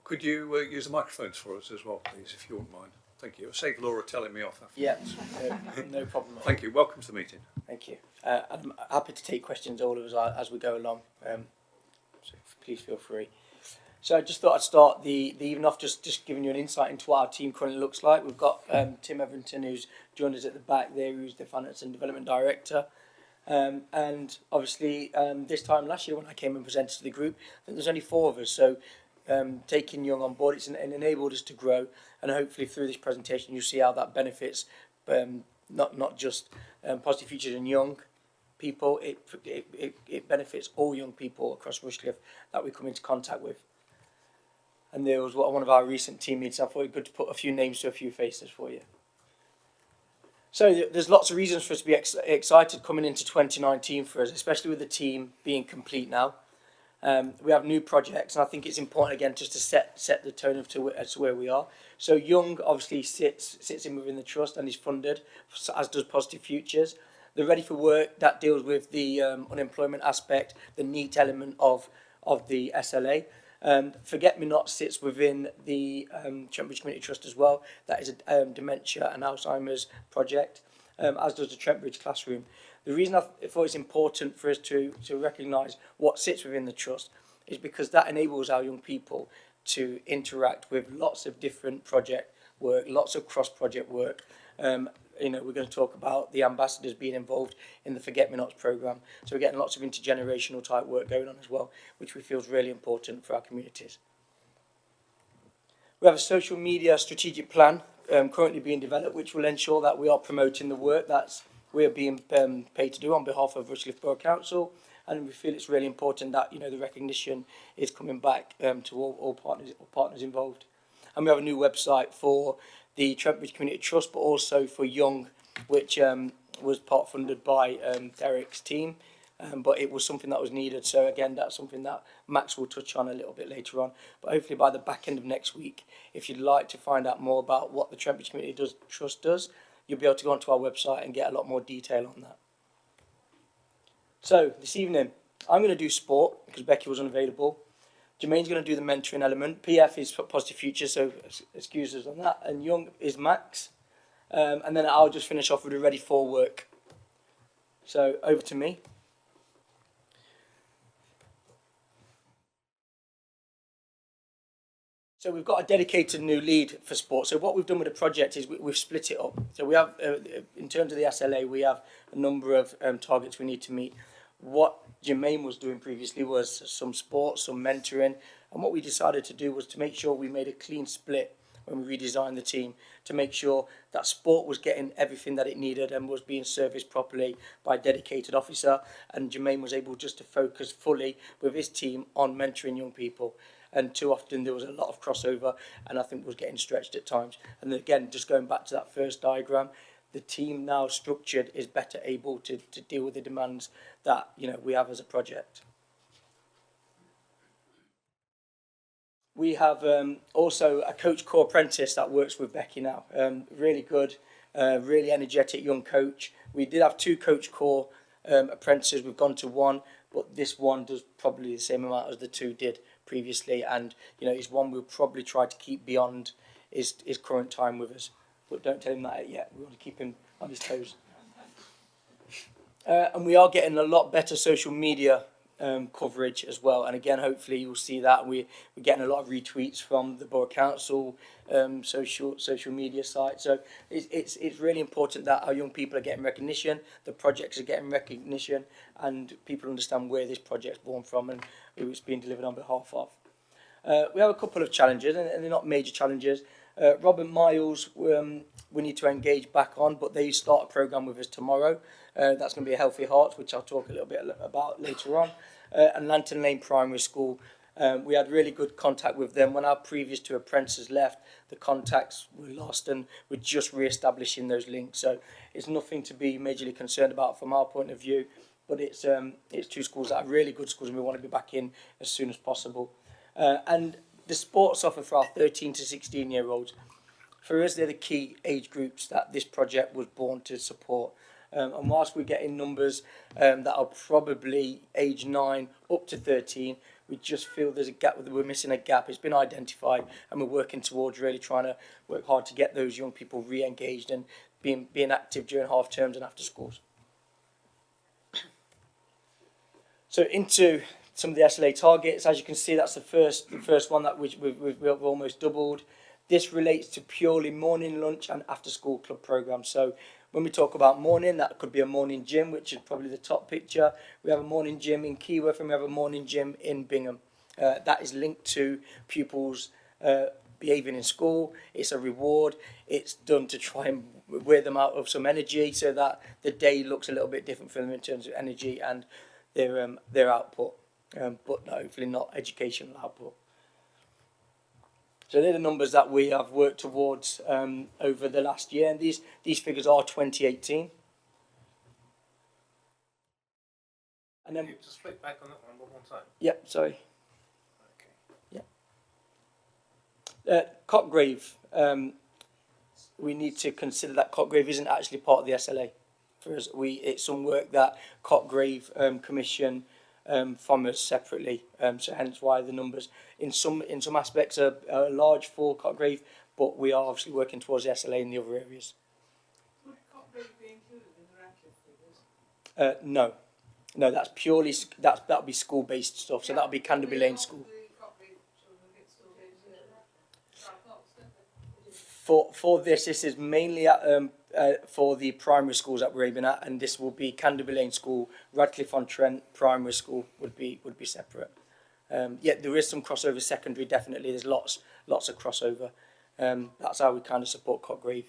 Speaker 1: Could you use the microphones for us as well, please, if you wouldn't mind? Thank you. Save Laura telling me off after.
Speaker 10: Yeah, no problem.
Speaker 1: Thank you. Welcome to the meeting.
Speaker 10: Thank you. I'm happy to take questions, all of us, as we go along. So please feel free. So I just thought I'd start the evening off just giving you an insight into what our team currently looks like. We've got Tim Everington, who's joined us at the back there, who's the Finance and Development Director. And obviously this time last year when I came and presented to the group, I think there's only 4 of us. So taking Young on board, it's enabled us to grow, and hopefully through this presentation you'll see how that benefits not just Positive Futures and young people, it benefits all young people across Rushcliffe that we come into contact with. And there was one of our recent team meetings, I thought it would be good to put a few names to a few faces for you. So there's lots of reasons for us to be excited coming into 2019 for us, especially with the team being complete now. We have new projects, and I think it's important again just to set the tone as to where we are. So Young obviously sits in within the trust and is funded, as does Positive Futures. The Ready for Work, that deals with the unemployment aspect, the NEAT element of the SLA. Forget Me Not sits within the Trent Bridge Community Trust as well. That is a dementia and Alzheimer's project, as does the Trent Bridge Classroom. The reason I thought it's important for us to recognise what sits within the trust is because that enables our young people to interact with lots of different project work, lots of cross-project work. We're going to talk about the ambassadors being involved in the Forget Me Nots programme. So we're getting lots of intergenerational type work going on as well, which we feel is really important for our communities. We have a social media strategic plan currently being developed, which will ensure that we are promoting the work that we're being paid to do on behalf of Rushcliffe Borough Council, and we feel it's really important that the recognition is coming back to all partners involved. And we have a new website for the Trent Bridge Community Trust, but also for Young, which was part funded by Derek's team, but it was something that was needed. So again, that's something that Max will touch on a little bit later on. But hopefully by the back end of next week, if you'd like to find out more about what the Trent Bridge Community Trust does, you'll be able to go onto our website and get a lot more detail on that. So this evening, I'm going to do sport because Becky was unavailable. Jermaine's going to do the mentoring element. PF is Positive Future, so excuse us on that. And Young is Max. And then I'll just finish off with the Ready for Work. So over to me. So we've got a dedicated new lead for sport. So what we've done with the project is we've split it up. So we have, in terms of the SLA, we have a number of targets we need to meet. What Jermaine was doing previously was some sport, some mentoring, and what we decided to do was to make sure we made a clean split when we redesigned the team, to make sure that sport was getting everything that it needed and was being serviced properly by a dedicated officer, and Jermaine was able just to focus fully with his team on mentoring young people. and too often there was a lot of crossover, and I think was getting stretched at times. And again, just going back to that first diagram, the team now structured is better able to deal with the demands that we have as a project. We have also a coach core apprentice that works with Becky now. Really good, really energetic young coach. We did have 2 coach core apprentices. We've gone to 1, but this one does probably the same amount as the 2 did previously, and is one we'll probably try to keep beyond his current time with us. But don't tell him that yet. We want to keep him on his toes. And we are getting a lot better social media coverage as well, and again, hopefully you'll see that we're getting a lot of retweets from the Borough Council social media site. So it's really important that our young people are getting recognition, the projects are getting recognition, and people understand where this project's born from and who it's being delivered on behalf of. We have a couple of challenges, and they're not major challenges. Robert Miles, we need to engage back on, but they start a programme with us tomorrow. That's going to be a Healthy Hearts, which I'll talk a little bit about later on. And Lantern Lane Primary School, we had really good contact with them. When our previous 2 apprentices left, the contacts were lost, and we're just re-establishing those links. So it's nothing to be majorly concerned about from our point of view, but it's 2 schools that are really good schools, and we want to be back in as soon as possible. And the sports offer for our 13 to 16-year-olds, for us, they're the key age groups that this project was born to support. And whilst we're getting numbers that are probably age 9 up to 13, we just feel there's a gap, we're missing a gap. It's been identified, and we're working towards really trying to work hard to get those young people re-engaged and being active during half terms and after schools. So into some of the SLA targets, as you can see, that's the first one that we've almost doubled. This relates to purely morning, lunch and after school club programs. So when we talk about morning, that could be a morning gym, which is probably the top picture. We have a morning gym in Keyworth, and we have a morning gym in Bingham. That is linked to pupils behaving in school. It's a reward. It's done to try and wear them out of some energy so that the day looks a little bit different for them in terms of energy and their output, but hopefully not educational output. So they're the numbers that we have worked towards over the last year, and these figures are 2018. And then
Speaker 6: just flick back on that one more time.
Speaker 10: Yep, sorry. Okay. Yeah. Cotgrave. We need to consider that Cotgrave isn't actually part of the SLA. For us, it's some work that Cotgrave commission from us separately, so hence why the numbers in some aspects are large for Cotgrave, but we are obviously working towards the SLA in the other areas.
Speaker 3: Would Cotgrave be included in the Radcliffe figures?
Speaker 10: No, that's purely that'll be school-based stuff. So that'll be Canterbury Lane School. For this is mainly for the primary schools that we're aiming at, and this will be Canterbury Lane School, Radcliffe-on-Trent Primary School would be separate. Yet there is some crossover secondary, definitely. There's lots of crossover. That's how we kind of support Cotgrave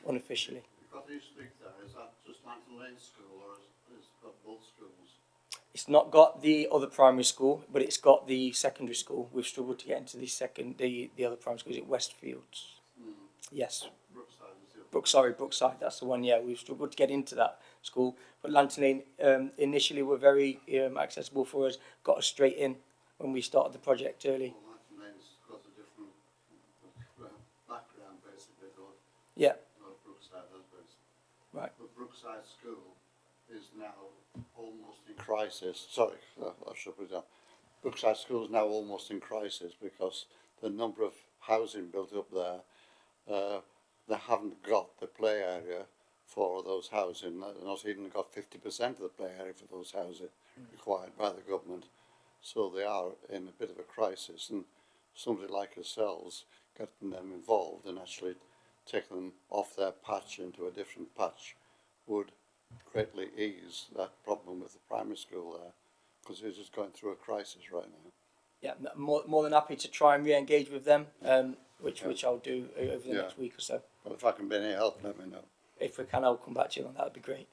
Speaker 10: unofficially.
Speaker 11: You've got these three there. Is that just Lantern Lane School, or is it got both schools?
Speaker 10: It's not got the other primary school, but it's got the secondary school. We've struggled to get into the other primary school. Is it Westfields? Yes. Brookside, that's the one, yeah. We've struggled to get into that school. But Lantern Lane initially were very accessible for us, got us straight in when we started the project early.
Speaker 11: Well, Lantern Lane's got a different background, basically,
Speaker 10: yeah.
Speaker 11: Not Brookside has, basically.
Speaker 10: Right.
Speaker 11: But Brookside School is now almost in crisis. Sorry, I should put it down. Brookside School is now almost in crisis because the number of housing built up there, they haven't got the play area for those housing. They've not even got 50% of the play area for those housing required by the government. So they are in a bit of a crisis, and somebody like ourselves getting them involved and actually taking them off their patch into a different patch would greatly ease that problem with the primary school there, because it's just going through a crisis right now.
Speaker 10: Yeah, more than happy to try and re-engage with them, which I'll do over the next week or so.
Speaker 11: Well, if I can be any help, let me know.
Speaker 10: If we can, I'll come back to you on that. That'd be great.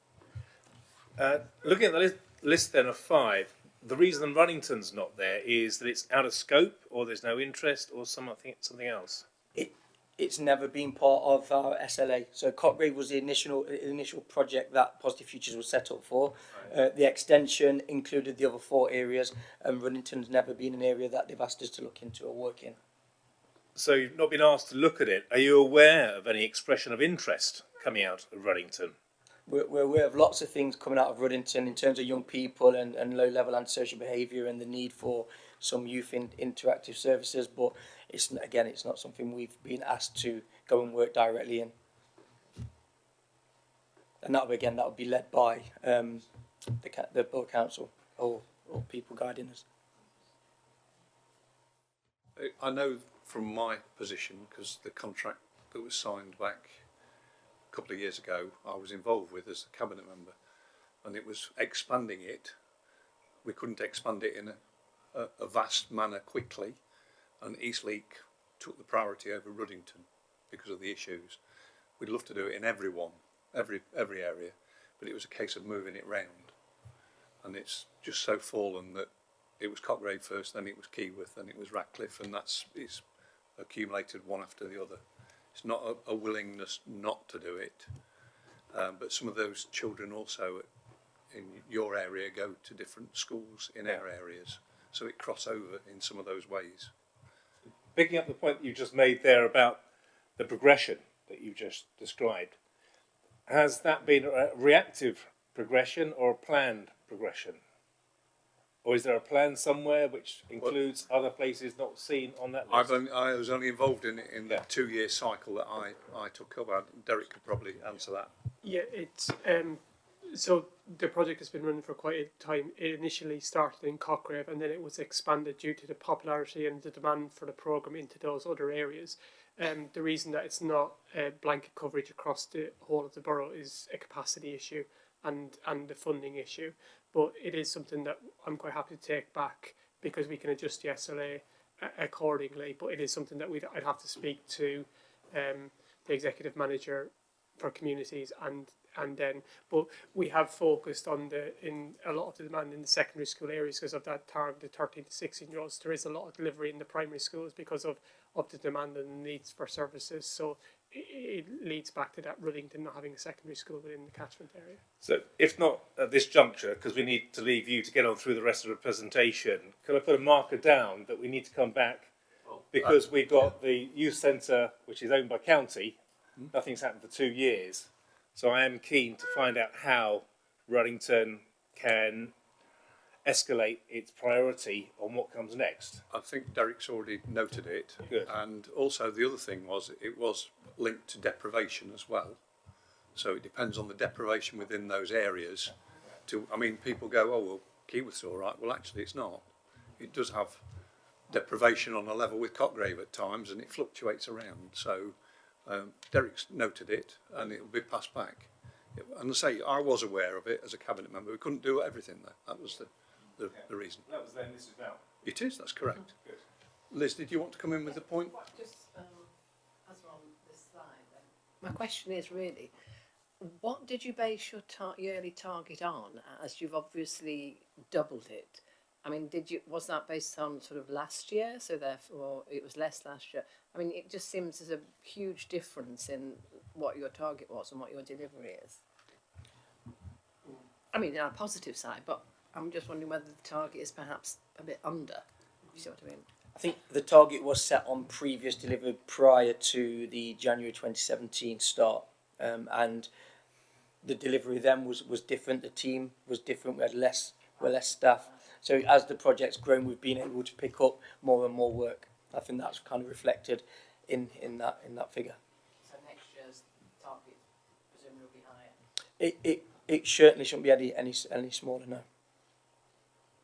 Speaker 6: Looking at the list then of 5, the reason Runnington's not there is that it's out of scope, or there's no interest, or something else.
Speaker 10: It's never been part of our SLA. So Cotgrave was the initial project that Positive Futures was set up for. The extension included the other 4 areas, and Runnington's never been an area that they've asked us to look into or work in.
Speaker 6: So you've not been asked to look at it. Are you aware of any expression of interest coming out of Runnington?
Speaker 10: We're aware of lots of things coming out of Ruddington in terms of young people and low-level antisocial behaviour and the need for some youth interactive services, but it's not something we've been asked to go and work directly in. And that would be led by the Borough Council or people guiding us.
Speaker 1: I know from my position, because the contract that was signed back a couple of years ago, I was involved with as a cabinet member, and it was expanding it. We couldn't expand it in a vast manner quickly, and Eastleek took the priority over Ruddington because of the issues. We'd love to do it in every area, but it was a case of moving it round, and it's just so fallen that it was Cotgrave first, then it was Keyworth, then it was Ratcliffe, and it's accumulated one after the other. It's not a willingness not to do it, but some of those children also in your area go to different schools in our areas, so it cross over in some of those ways.
Speaker 6: Picking up the point you just made there about the progression that you just described, has that been a reactive progression or a planned progression? Or is there a plan somewhere which includes other places not seen on that list?
Speaker 1: I was only involved in the 2-year cycle that I took up. Derek could probably answer that.
Speaker 9: Yeah, it's so the project has been running for quite a time. It initially started in Cotgrave, and then it was expanded due to the popularity and the demand for the programme into those other areas. The reason that it's not blanket coverage across the whole of the borough is a capacity issue and the funding issue. But it is something that I'm quite happy to take back, because we can adjust the SLA accordingly. But it is something that I'd have to speak to the executive manager for communities and then. But we have focused on in a lot of the demand in the secondary school areas because of that target, the 13 to 16-year-olds. There is a lot of delivery in the primary schools because of the demand and the needs for services. So it leads back to that Ruddington not having a secondary school within the catchment area.
Speaker 6: So if not at this juncture, because we need to leave you to get on through the rest of the presentation, can I put a marker down that we need to come back? Because we've got the youth centre, which is owned by county. Nothing's happened for 2 years. So I am keen to find out how Ruddington can escalate its priority on what comes next.
Speaker 1: I think Derek's already noted it.
Speaker 6: Good.
Speaker 1: And also the other thing was it was linked to deprivation as well. So it depends on the deprivation within those areas. People go, oh, well, Keyworth's all right. Well, actually, it's not. It does have deprivation on a level with Cotgrave at times, and it fluctuates around. So Derek's noted it, and it will be passed back. And I say, I was aware of it as a cabinet member. We couldn't do everything there. That was the reason.
Speaker 6: That was then, this is now.
Speaker 1: It is, that's correct.
Speaker 6: Good.
Speaker 1: Liz, did you want to come in with the point?
Speaker 7: Just as we're on this slide, then. My question is really, what did you base your yearly target on, as you've obviously doubled it? I mean, was that based on sort of last year, so therefore it was less last year? I mean, it just seems there's a huge difference in what your target was and what your delivery is. I mean, on a positive side, but I'm just wondering whether the target is perhaps a bit under. You see what I mean?
Speaker 10: I think the target was set on previous delivery prior to the January 2017 start, and the delivery then was different. The team was different. We had less staff. So as the project's grown, we've been able to pick up more and more work. I think that's kind of reflected in that figure.
Speaker 7: So next year's target presumably will be higher.
Speaker 10: It certainly shouldn't be any smaller, no.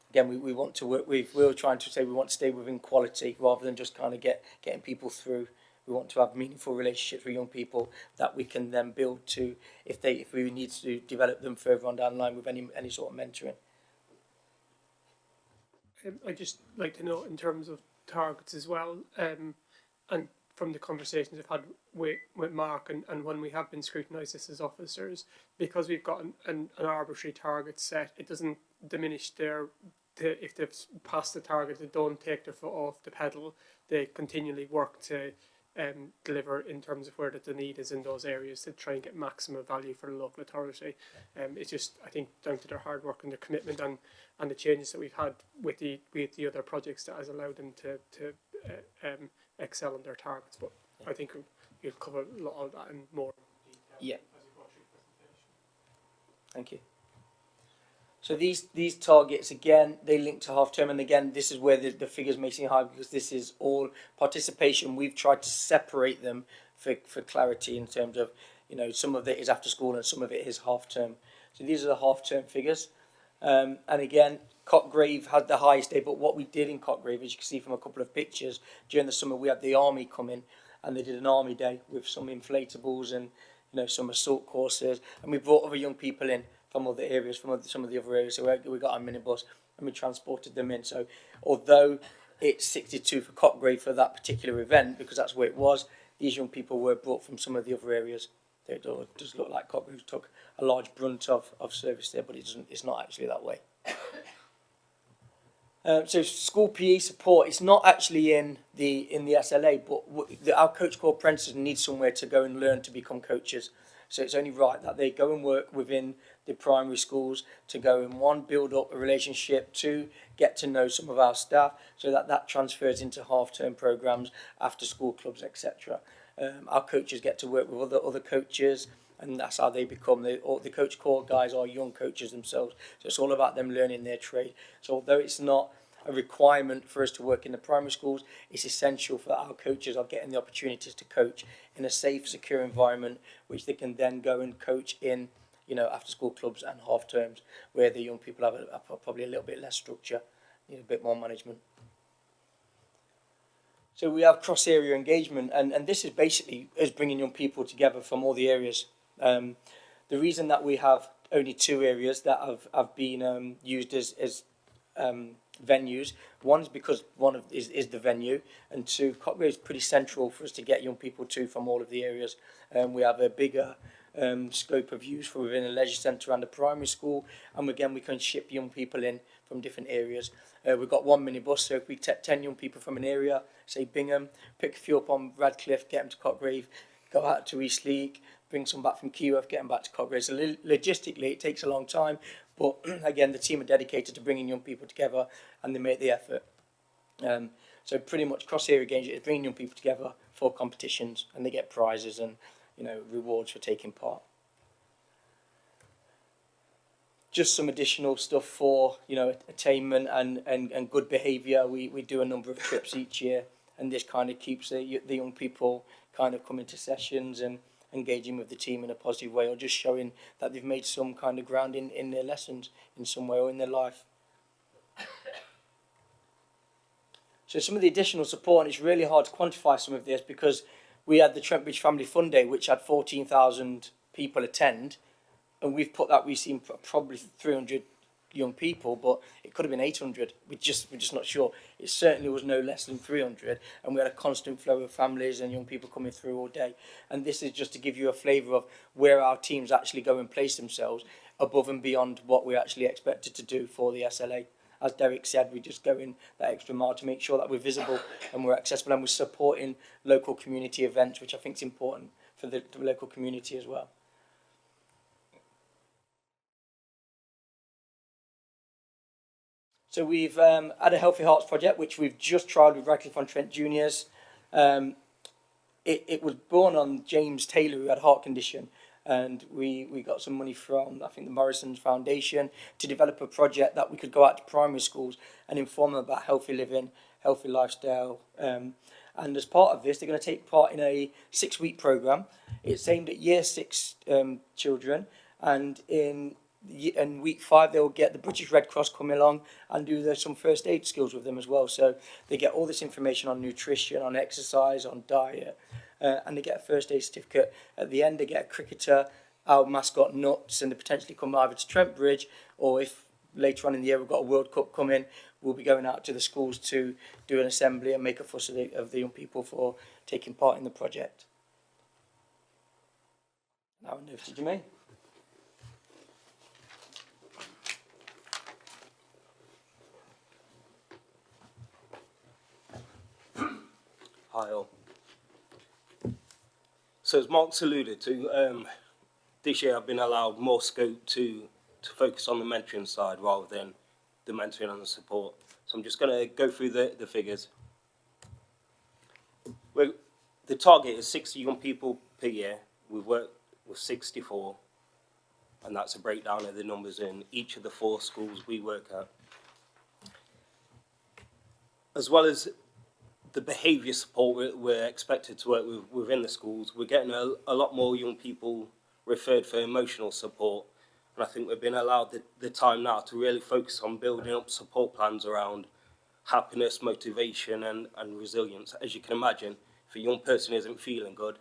Speaker 10: Again, we want to work. We're trying to say we want to stay within quality rather than just kind of getting people through. We want to have meaningful relationships with young people that we can then build to if we need to develop them further on down the line with any sort of mentoring.
Speaker 9: I'd just like to know in terms of targets as well, and from the conversations I've had with Mark and when we have been scrutinised as officers, because we've got an arbitrary target set, it doesn't diminish their if they've passed the target, they don't take their foot off the pedal. They continually work to deliver in terms of where the need is in those areas to try and get maximum value for the local authority. It's just, I think, down to their hard work and their commitment and the changes that we've had with the other projects that has allowed them to excel in their targets. But I think you'll cover a lot of that and more.
Speaker 10: Yeah. Thank you. So these targets, again, they link to half term, and again, this is where the figures may seem high because this is all participation. We've tried to separate them for clarity in terms of, you know, some of it is after school and some of it is half term. So these are the half term figures. And again, Cottgrave had the highest day, but what we did in Cottgrave, as you can see from a couple of pictures, during the summer we had the army come in and they did an army day with some inflatables and, you know, some assault courses, and we brought other young people in from other areas, from some of the other areas. So we got our minibus and we transported them in. So although it's 62 for Cottgrave for that particular event, because that's where it was, these young people were brought from some of the other areas. It does look like Cottgrave took a large brunt of service there, but it's not actually that way. So school PE support, it's not actually in the SLA, but our coach corps apprentices need somewhere to go and learn to become coaches. So it's only right that they go and work within the primary schools to go and, one, build up a relationship, two, get to know some of our staff, so that transfers into half-term programmes, after-school clubs, etc. Our coaches get to work with other coaches, and that's how they become. The coach corps guys are young coaches themselves, so it's all about them learning their trade. So although it's not a requirement for us to work in the primary schools, it's essential for our coaches are getting the opportunities to coach in a safe, secure environment, which they can then go and coach in, you know, after school clubs and half terms, where the young people have probably a little bit less structure, need a bit more management. So we have cross area engagement, and this is basically us bringing young people together from all the areas. The reason that we have only 2 areas that have been used as venues, one is because is the venue, and 2, Cottgrave is pretty central for us to get young people to from all of the areas. We have a bigger scope of use for within a leisure centre and a primary school, and again we can ship young people in from different areas. We've got 1 minibus, so if we take 10 young people from an area, say Bingham, pick a few up on Radcliffe, get them to Cottgrave, go out to Eastleigh, bring some back from Keyworth, get them back to Cottgrave. So logistically it takes a long time, but again the team are dedicated to bringing young people together and they make the effort. So pretty much cross-area engagement is bringing young people together for competitions, and they get prizes and, you know, rewards for taking part. Just some additional stuff for, you know, attainment and good behaviour. We do a number of trips each year, and this kind of keeps the young people kind of coming to sessions and engaging with the team in a positive way, or just showing that they've made some kind of ground in their lessons in some way or in their life. So some of the additional support, and it's really hard to quantify some of this because we had the Trent Bridge Family Fun Day, which had 14,000 people attend, and we've seen probably 300 young people, but it could have been 800. We're just not sure. It certainly was no less than 300, and we had a constant flow of families and young people coming through all day. And this is just to give you a flavour of where our teams actually go and place themselves above and beyond what we actually expected to do for the SLA. As Derek said, we just go in that extra mile to make sure that we're visible and we're accessible, and we're supporting local community events, which I think is important for the local community as well. So we've had a Healthy Hearts project, which we've just tried with Radcliffe-on-Trent Juniors. It was born on James Taylor, who had a heart condition, and we got some money from, I think, the Morrison's Foundation to develop a project that we could go out to primary schools and inform them about healthy living, healthy lifestyle. And as part of this, they're going to take part in a 6-week programme. It's aimed at Year 6 children, and in week 5 they'll get the British Red Cross coming along and do some first aid skills with them as well. So they get all this information on nutrition, on exercise, on diet, and they get a first aid certificate. At the end they get a cricketer, our mascot Nuts, and they potentially come either to Trent Bridge, or if later on in the year we've got a World Cup coming, we'll be going out to the schools to do an assembly and make a fuss of the young people for taking part in the project. Now over to Jermaine.
Speaker 12: Hi all. So as Mark's alluded to, this year I've been allowed more scope to focus on the mentoring side rather than the mentoring and the support. So I'm just going to go through the figures. The target is 60 young people per year. We've worked with 64, and that's a breakdown of the numbers in each of the 4 schools we work at. As well as the behaviour support we're expected to work with within the schools, we're getting a lot more young people referred for emotional support. And I think we've been allowed the time now to really focus on building up support plans around happiness, motivation and resilience. As you can imagine, if a young person isn't feeling good,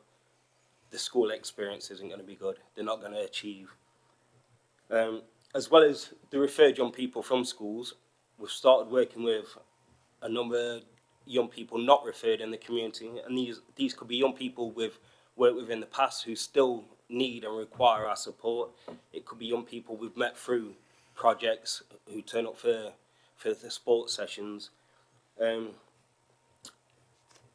Speaker 12: the school experience isn't going to be good. They're not going to achieve. As well as the referred young people from schools, we've started working with a number of young people not referred in the community, and these could be young people we've worked with in the past who still need and require our support. It could be young people we've met through projects who turn up for the sports sessions.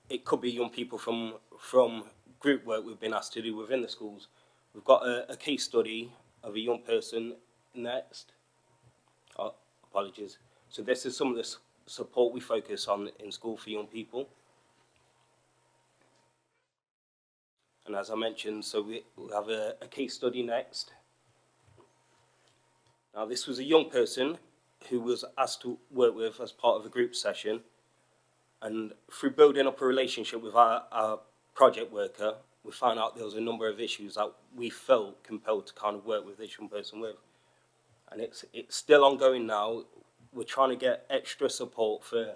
Speaker 12: It could be young people from group work we've been asked to do within the schools. We've got a case study of a young person next. Oh, apologies. So this is some of the support we focus on in school for young people. And as I mentioned, so we have a case study next. Now this was a young person who was asked to work with as part of a group session, and through building up a relationship with our project worker, we found out there was a number of issues that we felt compelled to kind of work with this young person with. And it's still ongoing now. We're trying to get extra support for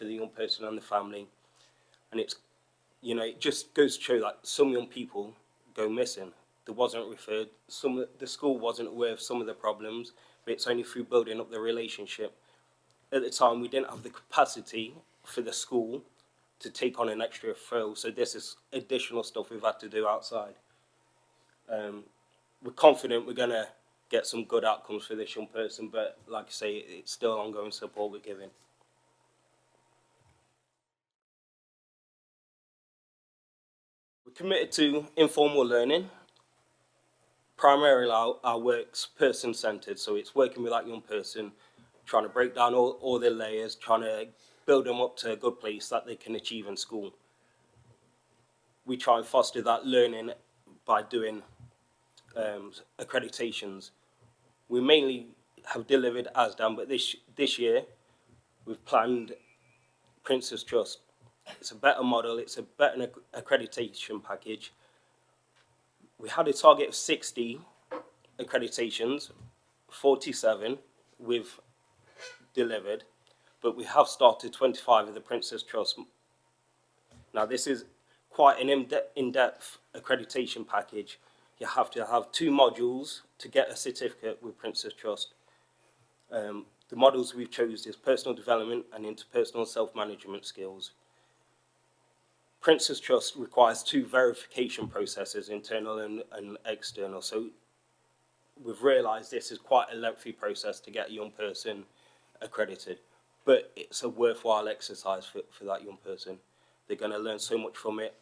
Speaker 12: the young person and the family. And it's, you know, it just goes to show that some young people go missing. They wasn't referred. The school wasn't aware of some of the problems, but it's only through building up the relationship. At the time, we didn't have the capacity for the school to take on an extra referral, so this is additional stuff we've had to do outside. We're confident we're going to get some good outcomes for this young person, but like I say, it's still ongoing support we're giving. We're committed to informal learning. Primarily our work's person-centred, so it's working with that young person, trying to break down all their layers, trying to build them up to a good place that they can achieve in school. We try and foster that learning by doing accreditations. We mainly have delivered ASDAM, but this year we've planned Prince's Trust. It's a better model, it's a better accreditation package. We had a target of 60 accreditations, 47 we've delivered, but we have started 25 of the Prince's Trust. Now this is quite an in-depth accreditation package. You have to have 2 modules to get a certificate with Prince's Trust. The models we've chosen is personal development and interpersonal self-management skills. Prince's Trust requires 2 verification processes, internal and external. So we've realised this is quite a lengthy process to get a young person accredited, but it's a worthwhile exercise for that young person. They're going to learn so much from it.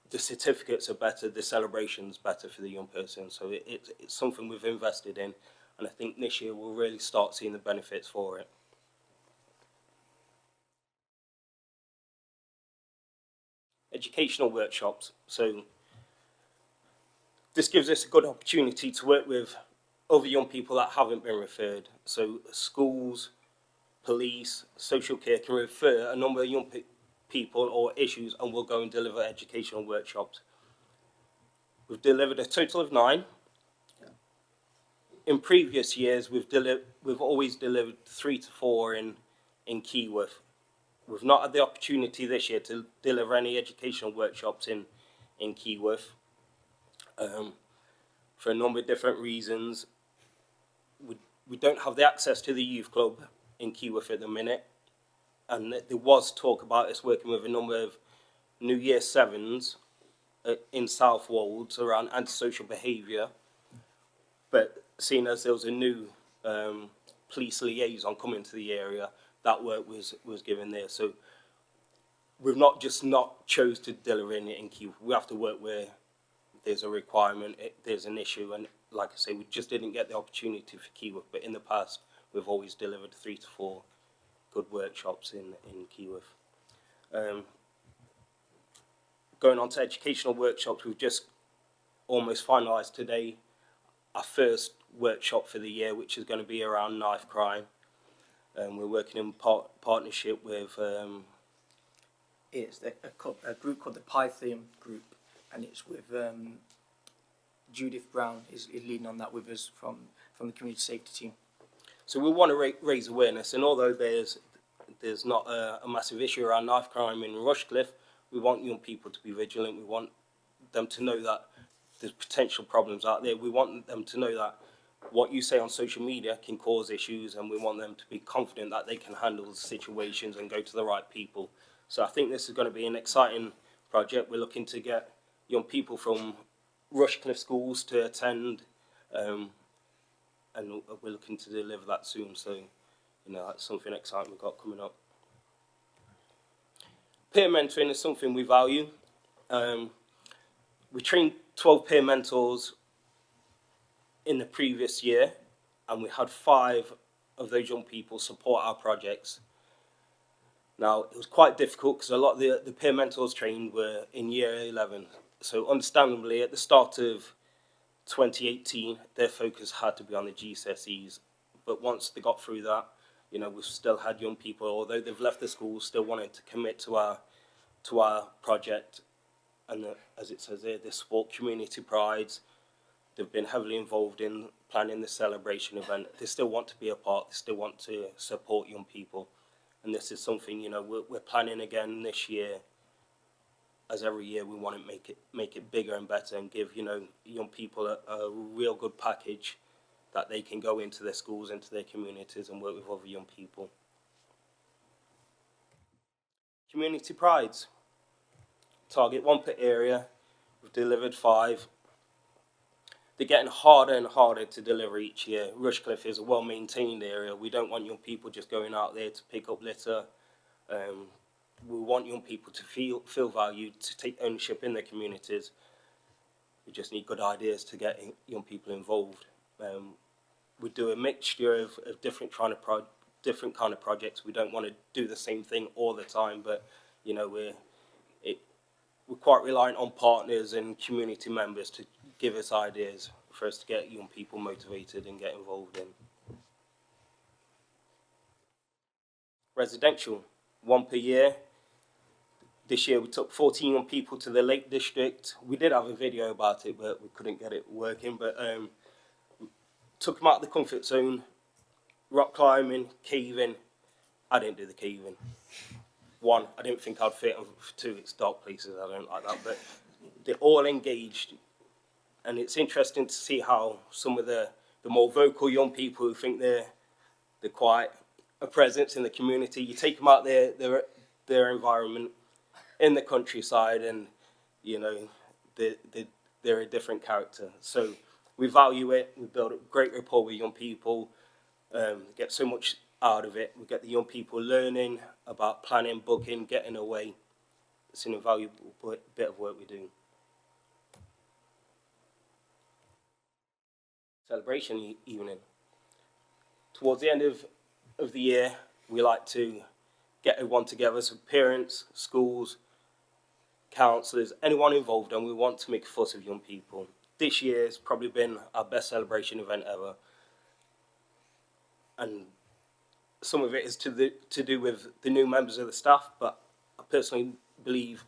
Speaker 12: The certificates are better, the celebration's better for the young person. So it's something we've invested in, and I think this year we'll really start seeing the benefits for it. Educational workshops. So this gives us a good opportunity to work with other young people that haven't been referred. So schools, police, social care can refer a number of young people or issues, and we'll go and deliver educational workshops. We've delivered a total of 9. In previous years, we've always delivered 3 to 4 in Keyworth. We've not had the opportunity this year to deliver any educational workshops in Keyworth for a number of different reasons. We don't have the access to the youth club in Keyworth at the minute, and there was talk about us working with a number of New Year 7s in South Wolds around antisocial behaviour, but seeing as there was a new police liaison coming to the area, that work was given there. So we've not just not chose to deliver in Key. We have to work where there's a requirement, there's an issue, and like I say, we just didn't get the opportunity for Keyworth, but in the past, we've always delivered 3 to 4 good workshops in Keyworth. Going on to educational workshops, we've just almost finalised today our first workshop for the year, which is going to be around knife crime. We're working in partnership with
Speaker 10: It's a group called the Pythium Group, and it's with Judith Brown is leading on that with us from the community safety team.
Speaker 12: So we want to raise awareness, and although there's not a massive issue around knife crime in Rushcliffe, we want young people to be vigilant. We want them to know that there's potential problems out there. We want them to know that what you say on social media can cause issues, and we want them to be confident that they can handle situations and go to the right people. So I think this is going to be an exciting project. We're looking to get young people from Rushcliffe schools to attend, and we're looking to deliver that soon. So, you know, that's something exciting we've got coming up. Peer mentoring is something we value. We trained 12 peer mentors in the previous year, and we had 5 of those young people support our projects. Now, it was quite difficult because a lot of the peer mentors trained were in year 11. So understandably, at the start of 2018, their focus had to be on the GCSEs. But once they got through that, you know, we've still had young people, although they've left the school, still wanting to commit to our project. And as it says here, they support community prides. They've been heavily involved in planning the celebration event. They still want to be a part. They still want to support young people. And this is something, you know, we're planning again this year. As every year, we want to make it bigger and better, and give, you know, young people a real good package that they can go into their schools, into their communities, and work with other young people. Community prides. Target 1 per area. We've delivered 5. They're getting harder and harder to deliver each year. Rushcliffe is a well-maintained area. We don't want young people just going out there to pick up litter. We want young people to feel valued, to take ownership in their communities. We just need good ideas to get young people involved. We do a mixture of different kind of projects. We don't want to do the same thing all the time, but you know, we're quite reliant on partners and community members to give us ideas for us to get young people motivated and get involved in. Residential, 1 per year. This year we took 14 young people to the Lake District. We did have a video about it, but we couldn't get it working. But took them out of the comfort zone, rock climbing, caving. I didn't do the caving. 1, I didn't think I'd fit, and 2, it's dark places, I don't like that. But they're all engaged, and it's interesting to see how some of the more vocal young people who think they're quite a presence in the community, you take them out their environment in the countryside, and you know, they're a different character. So we value it. We build a great rapport with young people, get so much out of it. We get the young people learning about planning, booking, getting away. It's an invaluable bit of work we do. Celebration evening. Towards the end of the year, we like to get everyone together, so parents, schools, counsellors, anyone involved, and we want to make a fuss of young people. This year has probably been our best celebration event ever. And some of it is to do with the new members of the staff, but I personally believe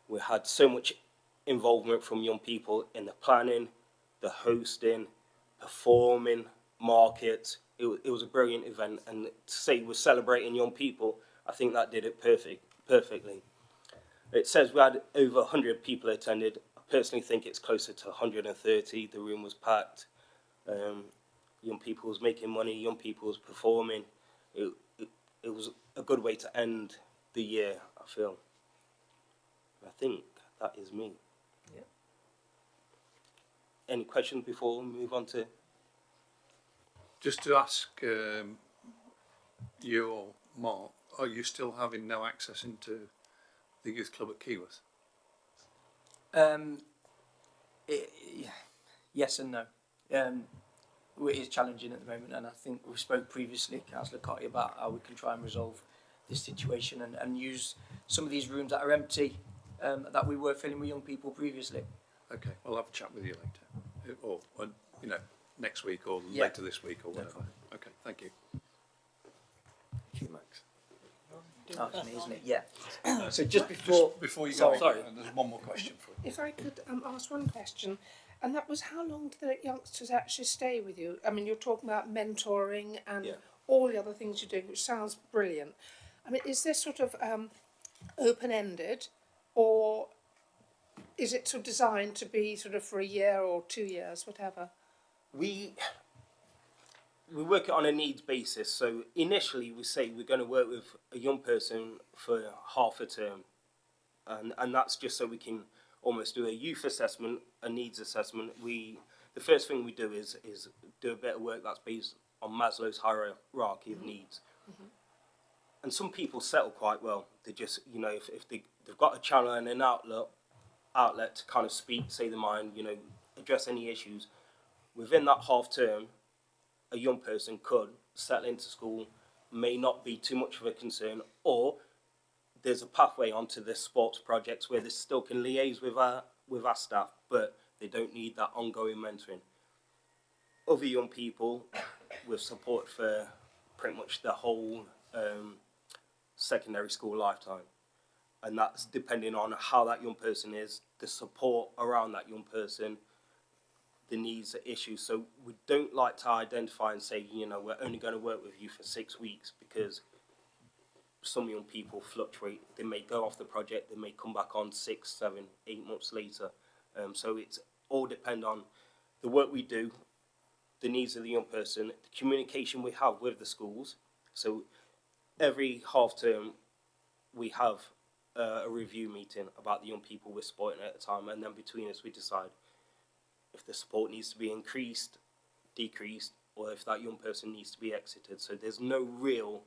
Speaker 12: we had so much involvement from young people in the planning, the hosting, performing, markets. It was a brilliant event, and to say we're celebrating young people, I think that did it perfectly. It says we had over 100 people attended. I personally think it's closer to 130. The room was packed. Young people was making money, young people was performing. It was a good way to end the year, I feel. I think that is me.
Speaker 7: Yep.
Speaker 12: Any questions before we move on to?
Speaker 1: Just to ask you or Mark, are you still having no access into
Speaker 8: the youth club at Keyworth?
Speaker 10: Yes and no. It is challenging at the moment, and I think we spoke previously, Councillor Cotty, about how we can try and resolve this situation and use some of these rooms that are empty that we were filling with young people previously.
Speaker 1: Okay, we'll have a chat with you later, or you know, next week or
Speaker 10: Yeah.
Speaker 1: later this week or whatever. Okay, thank you.
Speaker 10: Thank you, Max. Oh, it's me, isn't it? Yeah. So just before
Speaker 1: you
Speaker 10: sorry.
Speaker 1: go, there's one more question for you.
Speaker 3: If I could ask one question, and that was how long do the youngsters actually stay with you? I mean, you're talking about mentoring and
Speaker 12: Yeah.
Speaker 3: all the other things you're doing, which sounds brilliant. I mean, is this sort of open-ended, or is it sort of designed to be sort of for a year or 2 years, whatever?
Speaker 12: We work it on a needs basis. So initially we say we're going to work with a young person for half a term, and that's just so we can almost do a youth assessment, a needs assessment. The first thing we do is do a bit of work that's based on Maslow's hierarchy of needs. Mm-hmm. And some people settle quite well. They just, you know, if they've got a channel and an outlet to kind of speak, say their mind, you know, address any issues, within that half term, a young person could settle into school, may not be too much of a concern, or there's a pathway onto the sports projects where they still can liaise with our staff, but they don't need that ongoing mentoring. Other young people with support for pretty much the whole secondary school lifetime, and that's depending on how that young person is, the support around that young person, the needs, the issues. So we don't like to identify and say, you know, we're only going to work with you for 6 weeks, because some young people fluctuate. They may go off the project, they may come back on 6, 7, 8 months later. So it's all depend on the work we do, the needs of the young person, the communication we have with the schools. So every half term we have a review meeting about the young people we're supporting at the time, and then between us we decide if the support needs to be increased, decreased, or if that young person needs to be exited. So there's no real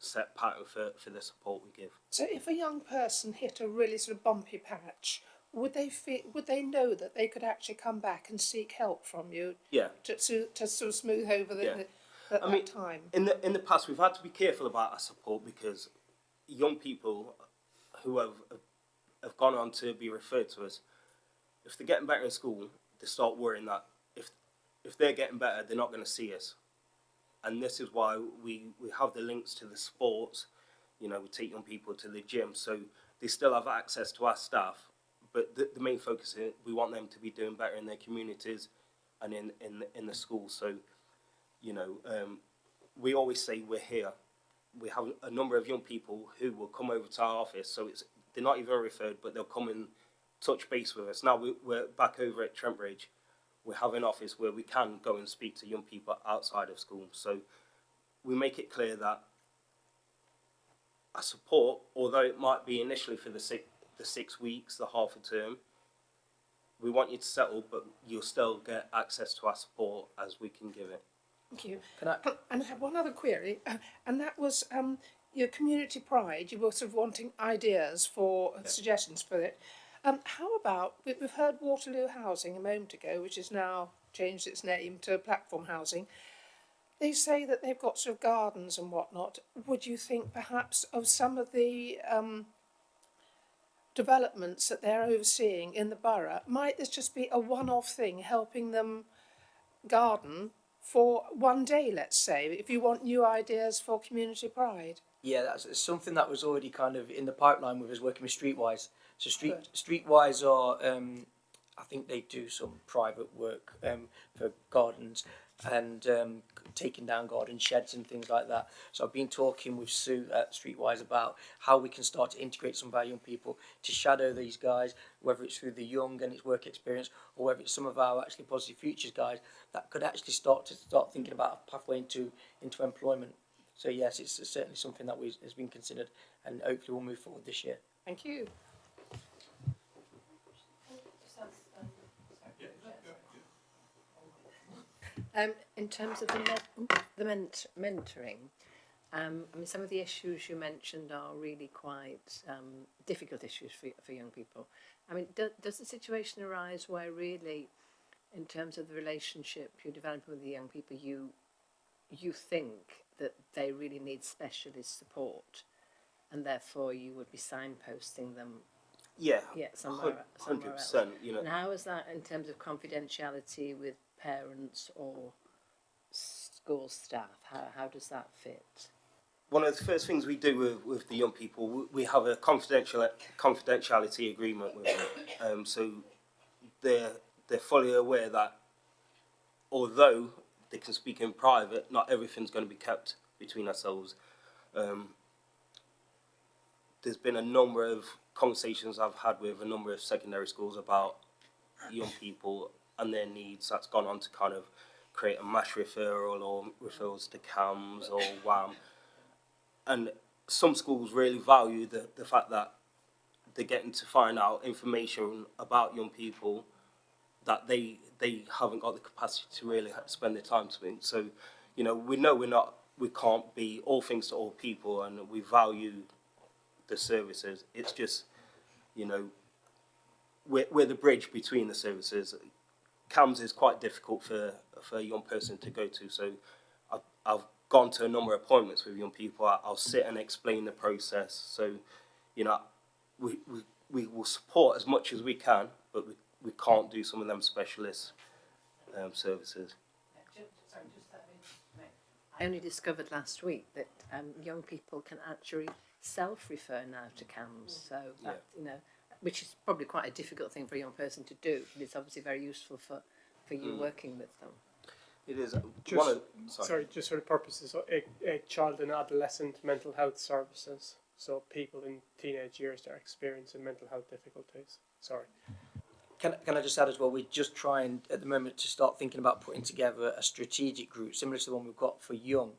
Speaker 12: set pattern for the support we give.
Speaker 3: So if a young person hit a really sort of bumpy patch, would they know that they could actually come back and seek help from you?
Speaker 12: Yeah.
Speaker 3: To sort of smooth over that time.
Speaker 12: In the past, we've had to be careful about our support, because young people who have gone on to be referred to us, if they're getting better in school, they start worrying that if they're getting better, they're not going to see us. And this is why we have the links to the sports. You know, we take young people to the gym, so they still have access to our staff. But the main focus is we want them to be doing better in their communities and in the schools. So, you know, we always say we're here. We have a number of young people who will come over to our office, so they're not even referred, but they'll come and touch base with us. Now we're back over at Trent Bridge. We have an office where we can go and speak to young people outside of school. So we make it clear that our support, although it might be initially for the 6 weeks, the half a term, we want you to settle, but you'll still get access to our support as we can give it.
Speaker 3: Thank you. And I have one other query, and that was your community pride. You were sort of wanting ideas for suggestions for it. How about, we've heard Waterloo Housing a moment ago, which has now changed its name to Platform Housing. They say that they've got sort of gardens and whatnot. Would you think perhaps of some of the developments that they're overseeing in the borough? Might this just be a one-off thing, helping them garden for one day, let's say, if you want new ideas for community pride?
Speaker 10: Yeah, that's something that was already kind of in the pipeline with us working with Streetwise. So Streetwise are, I think they do some private work for gardens and taking down garden sheds and things like that. So I've been talking with Sue at Streetwise about how we can start to integrate some of our young people to shadow these guys, whether it's through the young and its work experience, or whether it's some of our actually positive futures guys that could actually start thinking about a pathway into employment. So yes, it's certainly something that has been considered, and hopefully we'll move forward this year.
Speaker 3: Thank you.
Speaker 7: In terms of the mentoring, I mean, some of the issues you mentioned are really quite difficult issues for young people. I mean, does the situation arise where really, in terms of the relationship you're developing with the young people, you think that they really need specialist support, and therefore you would be signposting them?
Speaker 12: Yeah,
Speaker 7: somewhere
Speaker 12: 100%.
Speaker 7: else.
Speaker 12: You know,
Speaker 7: And how is that in terms of confidentiality with parents or school staff? How does that fit?
Speaker 12: one of the first things we do with the young people, we have a confidentiality agreement with them. So they're fully aware that although they can speak in private, not everything's going to be kept between ourselves. There's been a number of conversations I've had with a number of secondary schools about young people and their needs. That's gone on to kind of create a mass referral or referrals to CAMS or WAM. And some schools really value the fact that they're getting to find out information about young people that they haven't got the capacity to really spend their time to. So, you know we can't be all things to all people, and we value the services. It's just, you know, we're the bridge between the services. CAMS is quite difficult for a young person to go to, so I've gone to a number of appointments with young people. I'll sit and explain the process. So, you know, we will support as much as we can, but we can't do some of them specialist services.
Speaker 7: I only discovered last week that young people can actually self-refer now to CAMS, so that, you know, which is probably quite a difficult thing for a young person to do, but it's obviously very useful for you working with them.
Speaker 12: It is.
Speaker 9: Just for the purposes of a child and adolescent mental health services, so people in teenage years that are experiencing mental health difficulties. Sorry.
Speaker 10: Can I just add as well, we're just trying at the moment to start thinking about putting together a strategic group similar to the one we've got for young,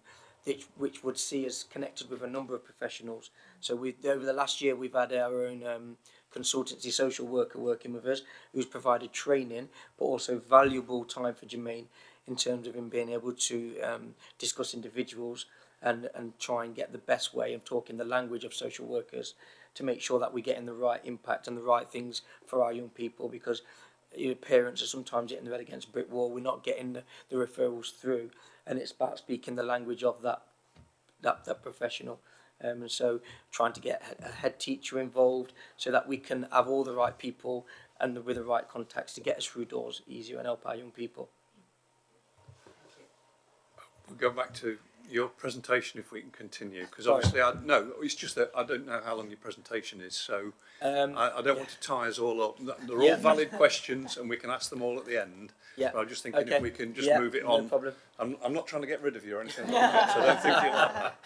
Speaker 10: which would see us connected with a number of professionals. So over the last year we've had our own consultancy social worker working with us, who's provided training but also valuable time for Jermaine in terms of him being able to discuss individuals and try and get the best way of talking the language of social workers to make sure that we're getting the right impact and the right things for our young people, because parents are sometimes hitting their head against a brick wall. We're not getting the referrals through, and it's about speaking the language of that professional. And so trying to get a head teacher involved so that we can have all the right people and with the right contacts to get us through doors easier and help our young people.
Speaker 1: We'll go back to your presentation if we can continue, because obviously it's just that I don't know how long your presentation is, so I don't want to tie us all up. They're all valid questions and we can ask them all at the end. But I'm just thinking if we can just move it on.
Speaker 10: No problem.
Speaker 1: I'm not trying to get rid of you or anything like that, so don't think it like that.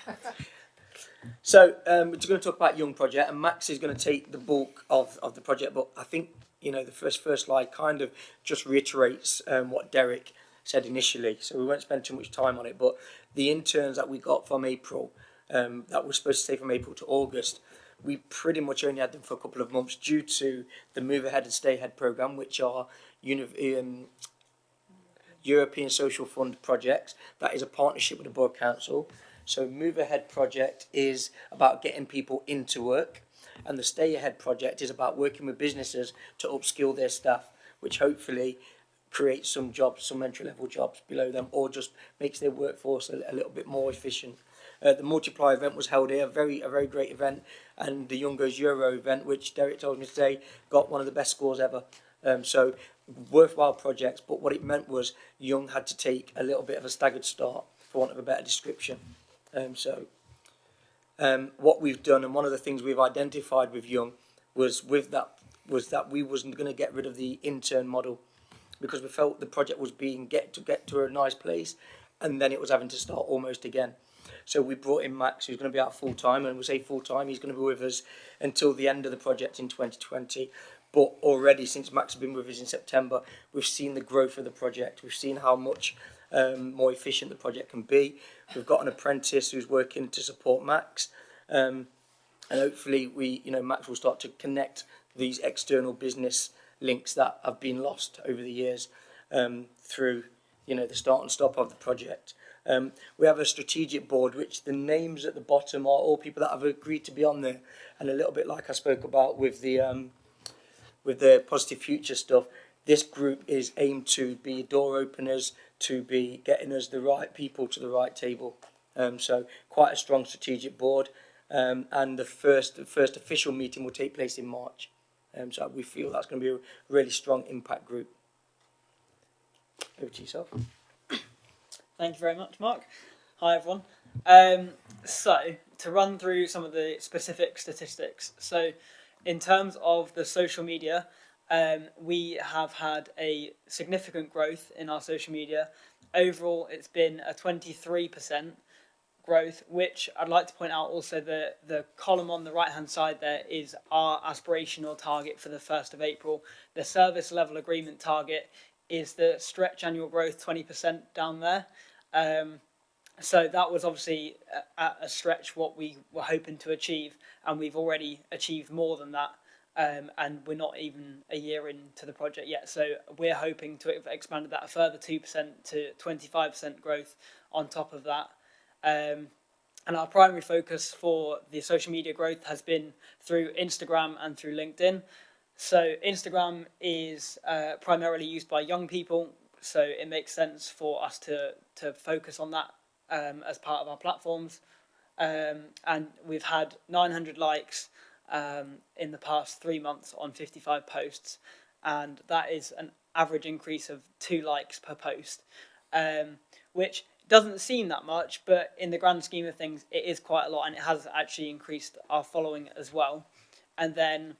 Speaker 10: So we're just going to talk about Young Project, and Max is going to take the bulk of the project, but I think, you know, the first slide kind of just reiterates what Derek said initially, so we won't spend too much time on it. But the interns that we got from April, that were supposed to stay from April to August, we pretty much only had them for a couple of months due to the Move Ahead and Stay Ahead programme, which are European Social Fund projects. That is a partnership with the Borough Council. So Move Ahead project is about getting people into work, and the Stay Ahead project is about working with businesses to upskill their staff, which hopefully creates some jobs, some entry-level jobs below them, or just makes their workforce a little bit more efficient. The Multiply event was held here, a very great event, and the Young Goes Euro event, which Derek told me today, got one of the best scores ever. So worthwhile projects, but what it meant was Young had to take a little bit of a staggered start, for want of a better description. What we've done, and one of the things we've identified with Young was that we wasn't going to get rid of the intern model, because we felt the project was being get to a nice place, and then it was having to start almost again. So we brought in Max, who's going to be out full time, and we say full time, he's going to be with us until the end of the project in 2020. But already, since Max has been with us in September, we've seen the growth of the project. We've seen how much more efficient the project can be. We've got an apprentice who's working to support Max, and hopefully Max will start to connect these external business links that have been lost over the years through the start and stop of the project. We have a strategic board, which the names at the bottom are all people that have agreed to be on there, and a little bit like I spoke about with the positive future stuff. This group is aimed to be door openers, to be getting us the right people to the right table. So quite a strong strategic board, and the first official meeting will take place in March. So we feel that's going to be a really strong impact group. Over to yourself.
Speaker 13: Thank you very much, Mark. Hi, everyone. So, to run through some of the specific statistics. So, in terms of the social media, we have had a significant growth in our social media. Overall, it's been a 23% growth, which I'd like to point out also the column on the right-hand side there is our aspirational target for the 1st of April. The service level agreement target is the stretch annual growth 20% down there. So that was obviously at a stretch what we were hoping to achieve, and we've already achieved more than that, and we're not even a year into the project yet. So we're hoping to have expanded that a further 2% to 25% growth on top of that. And our primary focus for the social media growth has been through Instagram and through LinkedIn. So Instagram is primarily used by young people, so it makes sense for us to focus on that as part of our platforms. And we've had 900 likes in the past 3 months on 55 posts, and that is an average increase of 2 likes per post, which doesn't seem that much, but in the grand scheme of things, it is quite a lot, and it has actually increased our following as well. And then,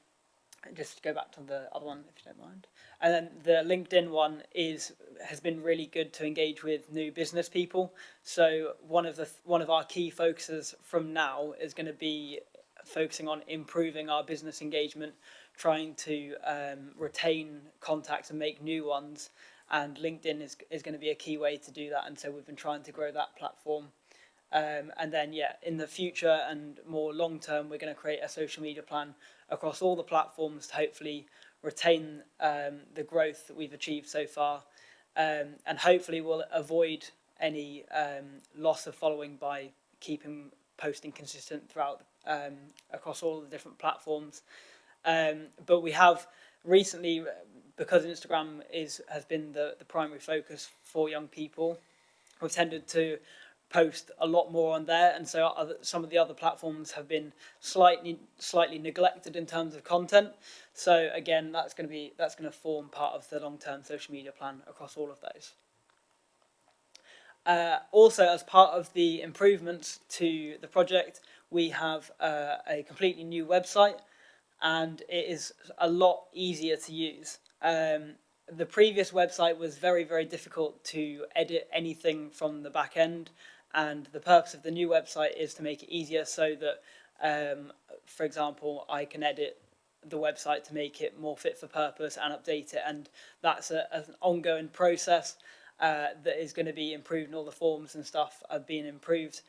Speaker 13: just to go back to the other one, if you don't mind. And then the LinkedIn one has been really good to engage with new business people. So one of our key focuses from now is going to be focusing on improving our business engagement, trying to retain contacts and make new ones. And LinkedIn is going to be a key way to do that. And so we've been trying to grow that platform. And then, in the future and more long term, we're going to create a social media plan across all the platforms to hopefully retain the growth that we've achieved so far. And hopefully we'll avoid any loss of following by keeping posting consistent throughout across all the different platforms. But we have recently, because Instagram has been the primary focus for young people, we've tended to post a lot more on there, and so some of the other platforms have been slightly neglected in terms of content. So again, that's going to form part of the long-term social media plan across all of those. Also, as part of the improvements to the project, we have a completely new website, and it is a lot easier to use. The previous website was very, very difficult to edit anything from the back end, and the purpose of the new website is to make it easier so that, for example, I can edit the website to make it more fit for purpose and update it, and that's an ongoing process that is going to be improved, and all the forms and stuff are being improved.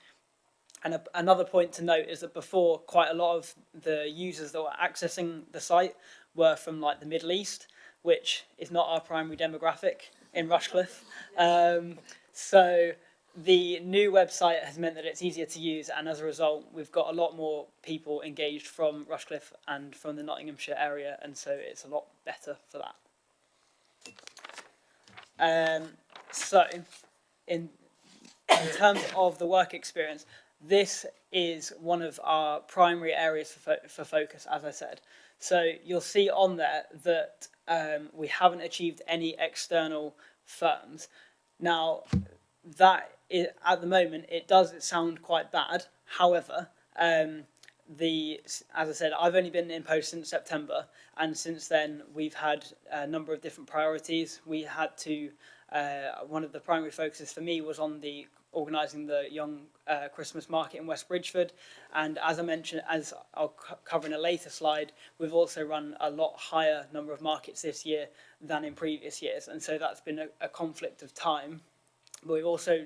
Speaker 13: And another point to note is that before, quite a lot of the users that were accessing the site were from like the Middle East, which is not our primary demographic in Rushcliffe. So the new website has meant that it's easier to use, and as a result, we've got a lot more people engaged from Rushcliffe and from the Nottinghamshire area, and so it's a lot better for that. So, in terms of the work experience, this is one of our primary areas for focus, as I said. So you'll see on there that we haven't achieved any external firms. Now, at the moment, it does sound quite bad. However, as I said, I've only been in post since September, and since then we've had a number of different priorities. We had to, one of the primary focuses for me was on organising the young Christmas market in West Bridgford, and as I mentioned, as I'll cover in a later slide, we've also run a lot higher number of markets this year than in previous years, and so that's been a conflict of time. But we've also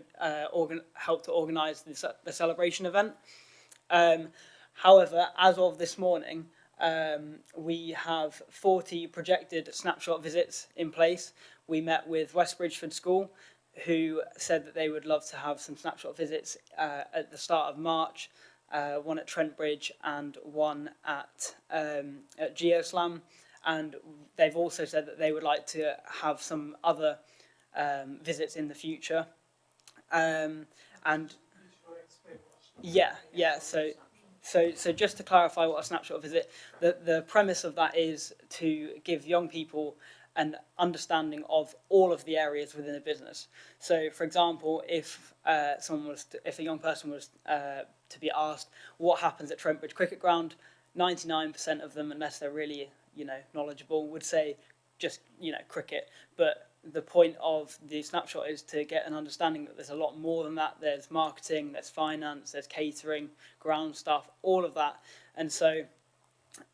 Speaker 13: helped to organise the celebration event. However, as of this morning, we have 40 projected snapshot visits in place. We met with West Bridgford School, who said that they would love to have some snapshot visits at the start of March, one at Trent Bridge and one at Geoslam. And they've also said that they would like to have some other visits in the future. And yeah. So just to clarify what a snapshot visit, the premise of that is to give young people an understanding of all of the areas within a business. So, for example, if a young person was to be asked what happens at Trent Bridge Cricket Ground, 99% of them, unless they're really knowledgeable, would say just cricket. But the point of the snapshot is to get an understanding that there's a lot more than that. There's marketing, there's finance, there's catering, ground staff, all of that. And so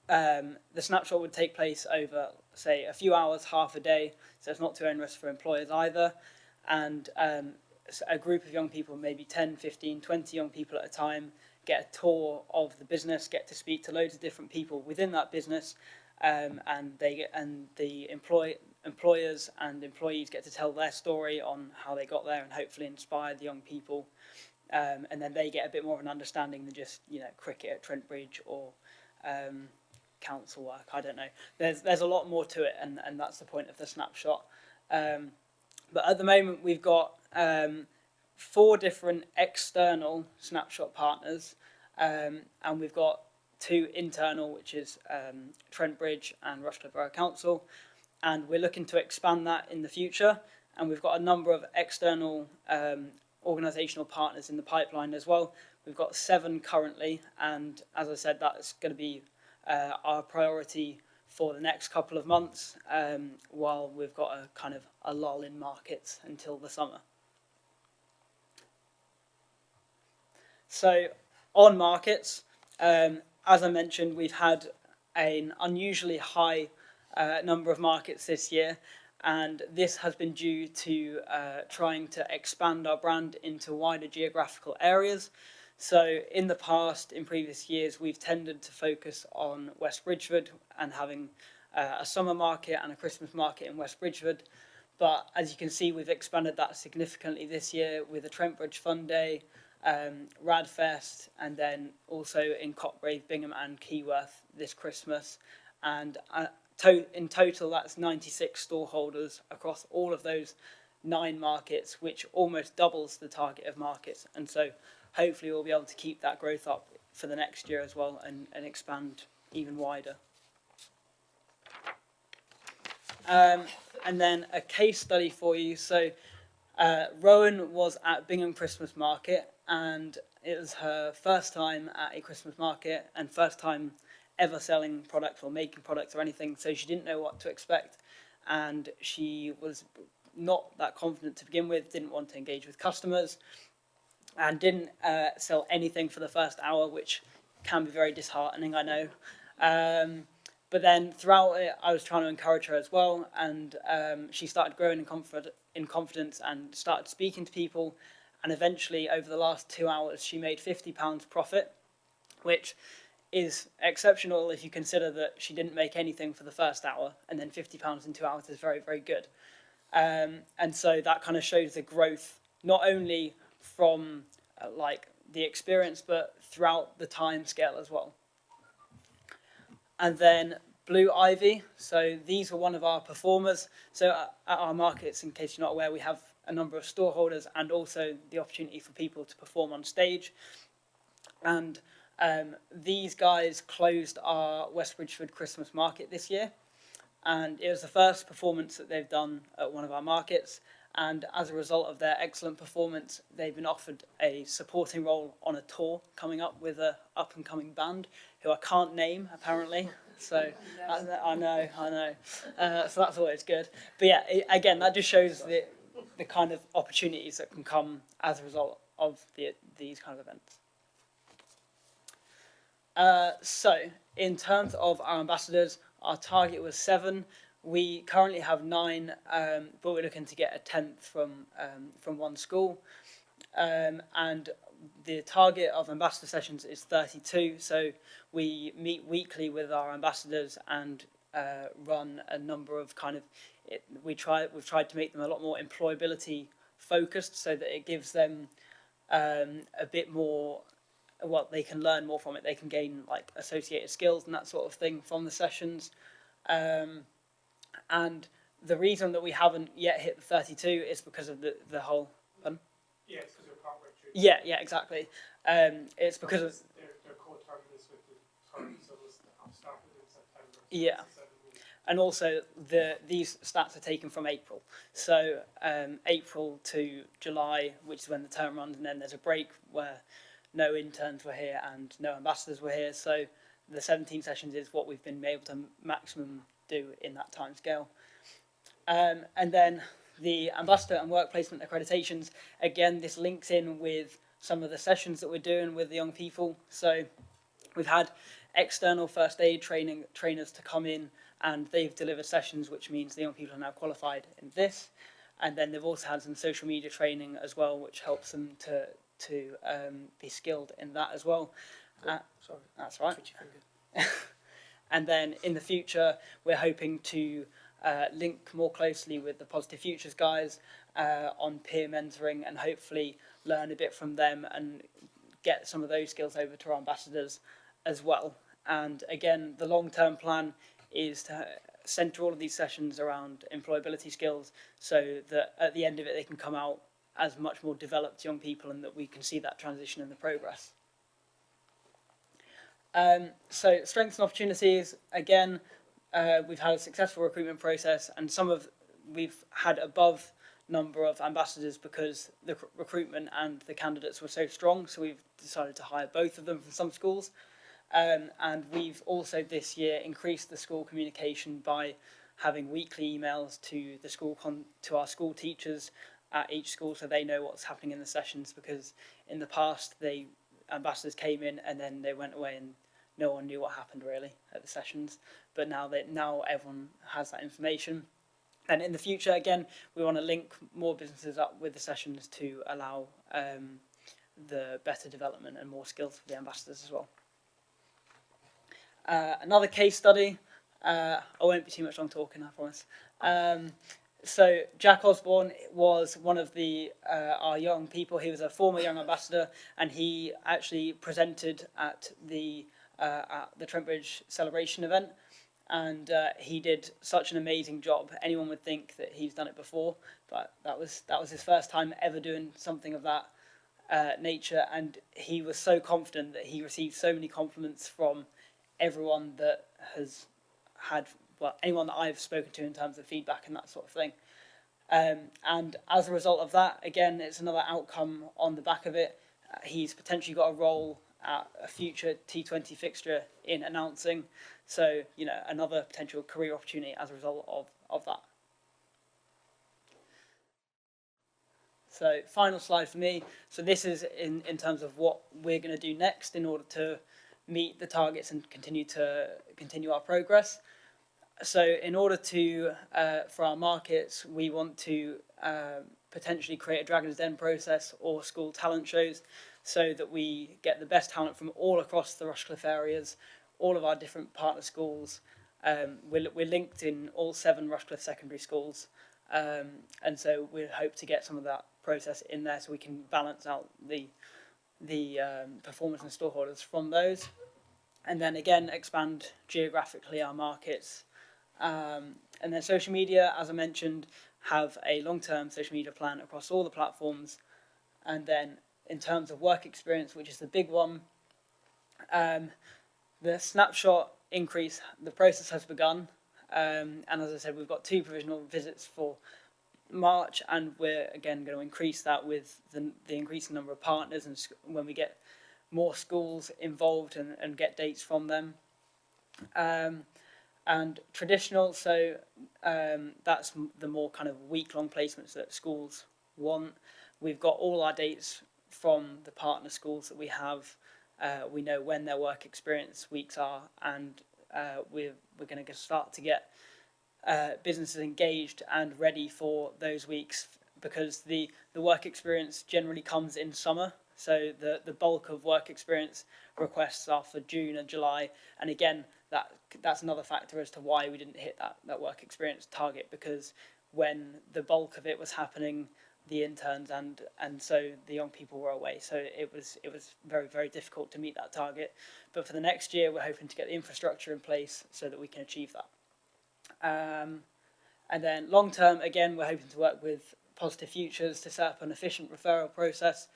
Speaker 13: the snapshot would take place over, say, a few hours, half a day, so it's not too onerous for employers either. And a group of young people, maybe 10, 15, 20 young people at a time, get a tour of the business, get to speak to loads of different people within that business, and the employers and employees get to tell their story on how they got there and hopefully inspire the young people, and then they get a bit more of an understanding than just cricket at Trent Bridge or council work. I don't know. There's a lot more to it, and that's the point of the snapshot. But at the moment we've got 4 different external snapshot partners, and we've got 2 internal, which is Trent Bridge and Rushcliffe Borough Council, and we're looking to expand that in the future. And we've got a number of external organisational partners in the pipeline as well. We've got 7 currently, and as I said, that's going to be our priority for the next couple of months, while we've got a kind of a lull in markets until the summer. So on markets, as I mentioned, we've had an unusually high number of markets this year, and this has been due to trying to expand our brand into wider geographical areas. So in the past, in previous years, we've tended to focus on West Bridgford and having a summer market and a Christmas market in West Bridgford. But as you can see, we've expanded that significantly this year with the Trent Bridge Fun Day, Radfest, and then also in Cockbrave, Bingham and Keyworth this Christmas. And in total, that's 96 stallholders across all of those 9 markets, which almost doubles the target of markets. And so hopefully we'll be able to keep that growth up for the next year as well, and expand even wider. And then a case study for you. So Rowan was at Bingham Christmas Market, and it was her first time at a Christmas market and first time ever selling products or making products or anything, so she didn't know what to expect, and she was not that confident to begin with, didn't want to engage with customers, and didn't sell anything for the first hour, which can be very disheartening, I know. But then throughout it, I was trying to encourage her as well, and she started growing in confidence and started speaking to people, and eventually over the last 2 hours she made £50 profit, which is exceptional if you consider that she didn't make anything for the first hour, and then £50 in 2 hours is very, very good. And so that kind of shows the growth, not only from like the experience, but throughout the time scale as well. And then Blue Ivy, so these were one of our performers. So at our markets, in case you're not aware, we have a number of store holders and also the opportunity for people to perform on stage. And these guys closed our West Bridgford Christmas market this year, and it was the first performance that they've done at one of our markets, and as a result of their excellent performance, they've been offered a supporting role on a tour coming up with a up-and-coming band who I can't name, apparently, so I know, so that's always good. But yeah, again, that just shows the kind of opportunities that can come as a result of these kind of events. So, in terms of our ambassadors, our target was 7. We currently have 9, but we're looking to get a 10th from one school. And the target of ambassador sessions is 32. So we meet weekly with our ambassadors and run a number of we've tried to make them a lot more employability focused, so that it gives them a bit more, well, they can learn more from it. They can gain like associated skills and that sort of thing from the sessions. And the reason that we haven't yet hit the 32 is because of the whole. Pardon?
Speaker 9: Yeah, it's because you're partway through.
Speaker 13: Yeah, exactly. It's because of
Speaker 9: Their co-terminus with the current syllabus that started in September.
Speaker 13: Yeah. And also these stats are taken from April. So April to July, which is when the term runs, and then there's a break where no interns were here and no ambassadors were here. So the 17 sessions is what we've been able to maximum do in that time scale. And then the ambassador and work placement accreditations, again, this links in with some of the sessions that we're doing with the young people. So we've had external first aid trainers to come in, and they've delivered sessions, which means the young people are now qualified in this. And then they've also had some social media training as well, which helps them to be skilled in that as well.
Speaker 4: Sorry,
Speaker 13: that's right.
Speaker 4: Twitchy finger.
Speaker 13: And then in the future, we're hoping to link more closely with the Positive Futures guys on peer mentoring, and hopefully learn a bit from them and get some of those skills over to our ambassadors as well. And again, the long-term plan is to centre all of these sessions around employability skills, so that at the end of it they can come out as much more developed young people, and that we can see that transition in the progress. So strengths and opportunities, again, we've had a successful recruitment process, and we've had above number of ambassadors because the recruitment and the candidates were so strong, so we've decided to hire both of them from some schools. And we've also this year increased the school communication by having weekly emails to the school to our school teachers at each school, so they know what's happening in the sessions, because in the past ambassadors came in and then they went away and no one knew what happened really at the sessions. But now everyone has that information. And in the future, again, we want to link more businesses up with the sessions to allow the better development and more skills for the ambassadors as well. Another case study. I won't be too much long talking, I promise. So Jack Osborne was one of our young people. He was a former young ambassador, and he actually presented at the Trent-Bridge celebration event, and he did such an amazing job. Anyone would think that he's done it before, but that was his first time ever doing something of that nature, and he was so confident that he received so many compliments from everyone that has had, well, anyone that I've spoken to in terms of feedback and that sort of thing. And as a result of that, again, it's another outcome on the back of it. He's potentially got a role at a future T20 fixture in announcing. So, another potential career opportunity as a result of that. So, final slide for me. So this is in terms of what we're going to do next in order to meet the targets and continue our progress. So in order to, for our markets, we want to potentially create a Dragon's Den process or school talent shows, so that we get the best talent from all across the Rushcliffe areas, all of our different partner schools. We're linked in all 7 Rushcliffe secondary schools, and so we hope to get some of that process in there so we can balance out the performance and storeholders from those. And then again, expand geographically our markets. And then social media, as I mentioned, have a long-term social media plan across all the platforms. And then in terms of work experience, which is the big one, the snapshot increase, the process has begun. And as I said, we've got 2 provisional visits for March, and we're again going to increase that with the increasing number of partners, and when we get more schools involved and get dates from them. And traditional, so that's the more kind of week-long placements that schools want. We've got all our dates from the partner schools that we have. We know when their work experience weeks are, and we're going to start to get businesses engaged and ready for those weeks, because the work experience generally comes in summer. So the bulk of work experience requests are for June and July, and again that's another factor as to why we didn't hit that work experience target, because when the bulk of it was happening, the interns and so the young people were away. So it was very, very difficult to meet that target. But for the next year, we're hoping to get the infrastructure in place so that we can achieve that. And then long term, again, we're hoping to work with Positive Futures to set up an efficient referral process,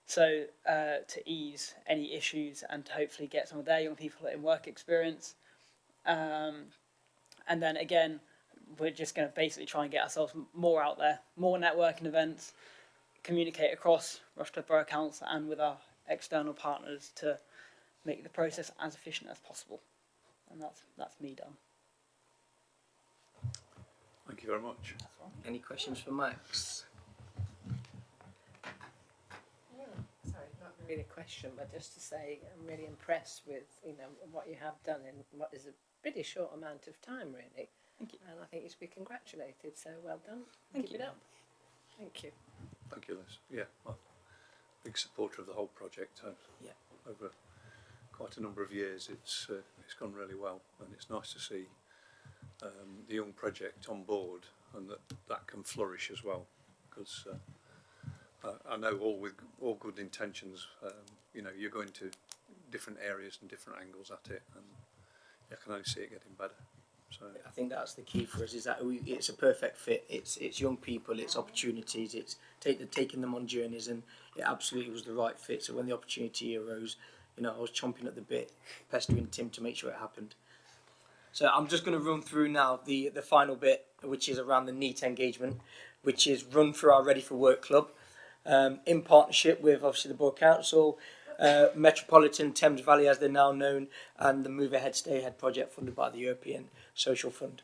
Speaker 13: so to ease any issues and to hopefully get some of their young people in work experience. And then again, we're just going to basically try and get ourselves more out there, more networking events, communicate across Rushcliffe Borough Council and with our external partners to make the process as efficient as possible. And that's me done.
Speaker 1: Thank you very much.
Speaker 10: Any questions for Max?
Speaker 7: Sorry, not really a question, but just to say I'm really impressed with what you have done in what is a pretty short amount of time, really.
Speaker 13: Thank you.
Speaker 7: And I think you should be congratulated. So well done.
Speaker 13: Thank
Speaker 7: Keep
Speaker 13: you.
Speaker 7: it up. Thank you.
Speaker 1: Thank you, Liz. Yeah, well, big supporter of the whole project.
Speaker 10: Yeah.
Speaker 1: Over quite a number of years, it's gone really well, and it's nice to see the young project on board, and that can flourish as well. Because I know all good intentions. You're going to different areas and different angles at it, and I can only see it getting better. So
Speaker 10: I think that's the key for us, is that it's a perfect fit. It's young people, it's opportunities, it's taking them on journeys, and it absolutely was the right fit. So when the opportunity arose, I was chomping at the bit, pestering Tim to make sure it happened. So I'm just going to run through now the final bit, which is around the NEAT engagement, which is run through our Ready for Work Club, in partnership with obviously the Borough Council, Metropolitan Thames Valley as they're now known, and the Move Ahead Stay Ahead project funded by the European Social Fund.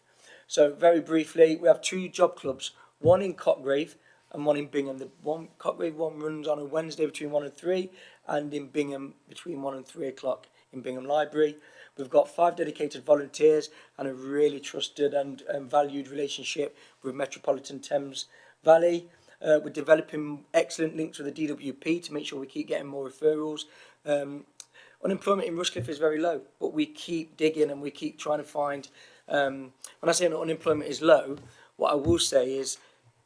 Speaker 10: So very briefly, we have 2 job clubs, one in Cotgrave and one in Bingham. The Cotgrave one runs on a Wednesday between 1 and 3, and in Bingham between 1 and 3 o'clock in Bingham Library. We've got 5 dedicated volunteers and a really trusted and valued relationship with Metropolitan Thames Valley. We're developing excellent links with the DWP to make sure we keep getting more referrals. Unemployment in Rushcliffe is very low, but we keep digging and we keep trying to find. When I say unemployment is low, what I will say is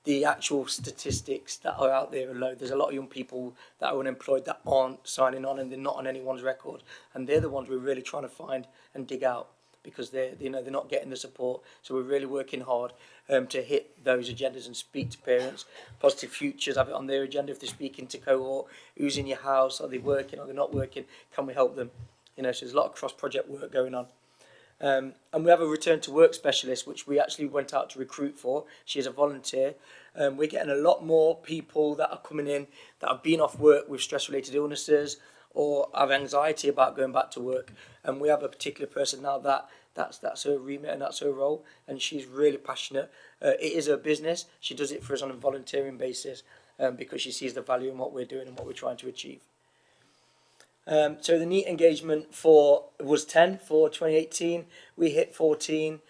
Speaker 10: the actual statistics that are out there are low. There's a lot of young people that are unemployed that aren't signing on, and they're not on anyone's record, and they're the ones we're really trying to find and dig out, because they're not getting the support. So we're really working hard to hit those agendas and speak to parents. Positive Futures have it on their agenda if they're speaking to cohort. Who's in your house? Are they working? Are they not working? Can we help them? So there's a lot of cross-project work going on. And we have a return to work specialist, which we actually went out to recruit for. She's a volunteer. We're getting a lot more people that are coming in that have been off work with stress-related illnesses or have anxiety about going back to work. And we have a particular person now that's her remit and that's her role, and she's really passionate. It is her business. She does it for us on a volunteering basis because she sees the value in what we're doing and what we're trying to achieve. So the NEAT engagement was 10 for 2018. We hit 14,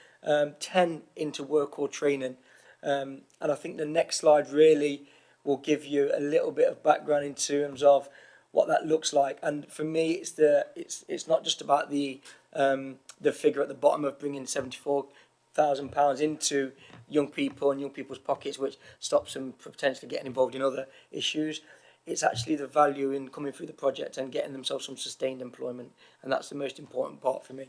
Speaker 10: 10 into work or training. And I think the next slide really will give you a little bit of background in terms of what that looks like. And for me, it's not just about the figure at the bottom of bringing £74,000 into young people and young people's pockets, which stops them from potentially getting involved in other issues. It's actually the value in coming through the project and getting themselves some sustained employment, and that's the most important part for me.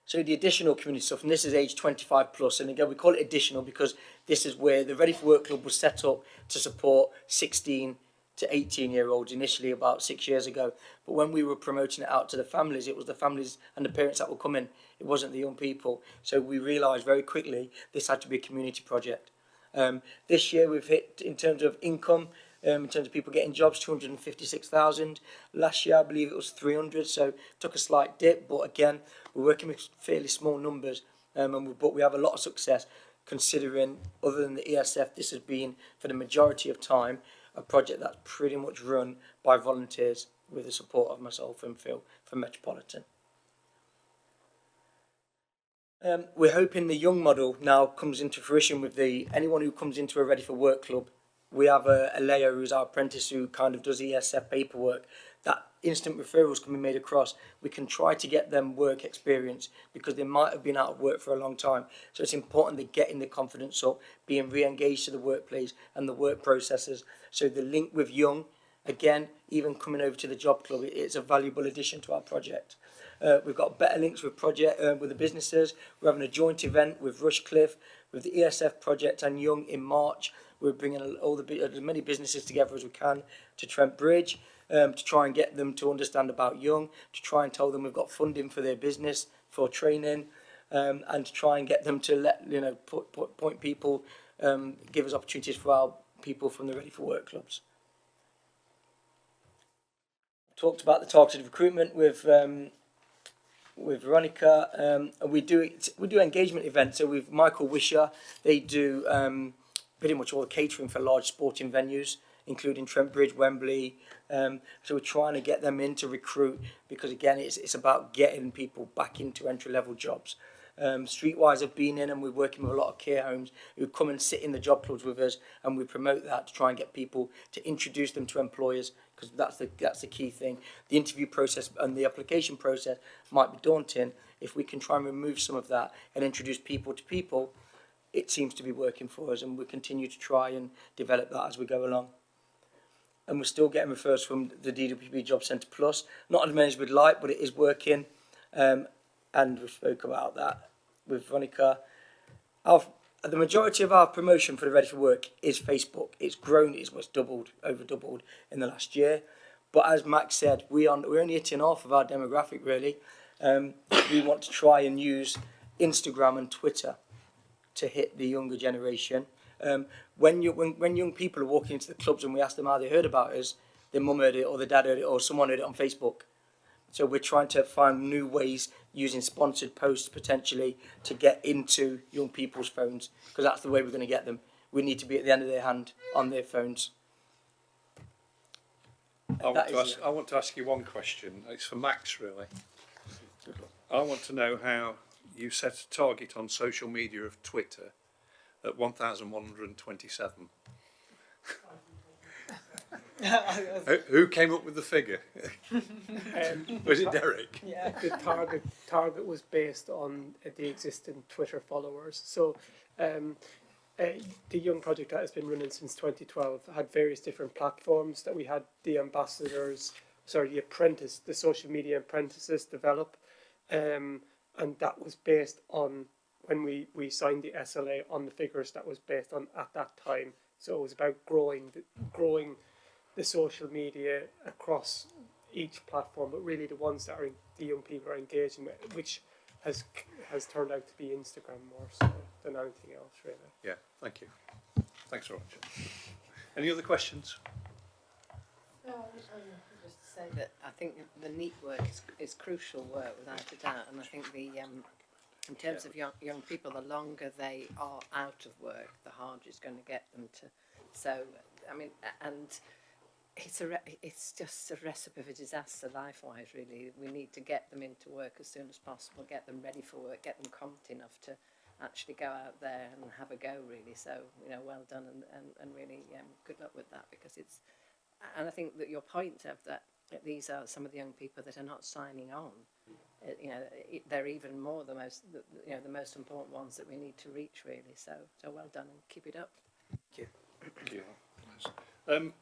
Speaker 10: So the additional community stuff, and this is age 25 plus, and again we call it additional because this is where the Ready for Work Club was set up to support 16 to 18-year-olds initially about 6 years ago. But when we were promoting it out to the families, it was the families and the parents that were coming. It wasn't the young people. So we realised very quickly this had to be a community project. This year we've hit, in terms of income, in terms of people getting jobs, 256,000. Last year I believe it was 300, so took a slight dip, but again we're working with fairly small numbers, but we have a lot of success considering, other than the ESF, this has been for the majority of time a project that's pretty much run by volunteers with the support of myself and Phil from Metropolitan. We're hoping the young model now comes into fruition with anyone who comes into a Ready for Work Club. We have a Leia who's our apprentice who kind of does ESF paperwork. That instant referrals can be made across, we can try to get them work experience because they might have been out of work for a long time. So it's important they're getting the confidence up, being re-engaged to the workplace and the work processes. So the link with Young, again, even coming over to the job club, it's a valuable addition to our project. We've got better links with with the businesses. We're having a joint event with Rushcliffe, with the ESF project and Young in March. We're bringing as many businesses together as we can to Trent Bridge to try and get them to understand about Young, to try and tell them we've got funding for their business, for training, and to try and get them to point people, give us opportunities for our people from the Ready for Work clubs. Talked about the targeted recruitment with Veronica, and we do engagement events. So with Michael Wisher, they do pretty much all the catering for large sporting venues, including Trent Bridge, Wembley. So we're trying to get them in to recruit because again, it's about getting people back into entry-level jobs. Streetwise have been in, and we're working with a lot of care homes who come and sit in the job clubs with us, and we promote that to try and get people to introduce them to employers, because that's the key thing. The interview process and the application process might be daunting. If we can try and remove some of that and introduce people to people, it seems to be working for us, and we continue to try and develop that as we go along. And we're still getting referrals from the DWP Job Centre Plus, not as many as we'd like, but it is working, and we spoke about that with Veronica. The majority of our promotion for the Ready for Work is Facebook. It's grown, it's almost over doubled in the last year. But as Max said, we're only hitting half of our demographic really. We want to try and use Instagram and Twitter to hit the younger generation. When young people are walking into the clubs and we ask them how they heard about us, their mum heard it or their dad heard it or someone heard it on Facebook. So we're trying to find new ways using sponsored posts potentially to get into young people's phones, because that's the way we're going to get them. We need to be at the end of their hand on their phones.
Speaker 1: I want to ask you one question. It's for Max, really. I want to know how you set a target on social media of Twitter at 1,127. Who came up with the figure? Was it Derek?
Speaker 9: Yeah, the target was based on the existing Twitter followers. So the Young project that has been running since 2012 had various different platforms that we had the the social media apprentices develop, and that was based on when we signed the SLA on the figures that was based on at that time. So it was about growing the social media across each platform, but really the ones that the young people are engaging with, which has turned out to be Instagram more so than anything else, really.
Speaker 1: Yeah, thank you. Thanks very much. Any other questions?
Speaker 7: No, just to say that I think the NEAT work is crucial work without a doubt, and I think in terms of young people, the longer they are out of work, the harder it's going to get them to. So, I mean, and it's just a recipe for disaster life-wise, really. We need to get them into work as soon as possible, get them ready for work, get them competent enough to actually go out there and have a go, really. So, well done and really good luck with that, because and I think that your point of that these are some of the young people that are not signing on. They're even more the most important ones that we need to reach, really. So well done and keep it up.
Speaker 10: Thank you.
Speaker 1: Thank you.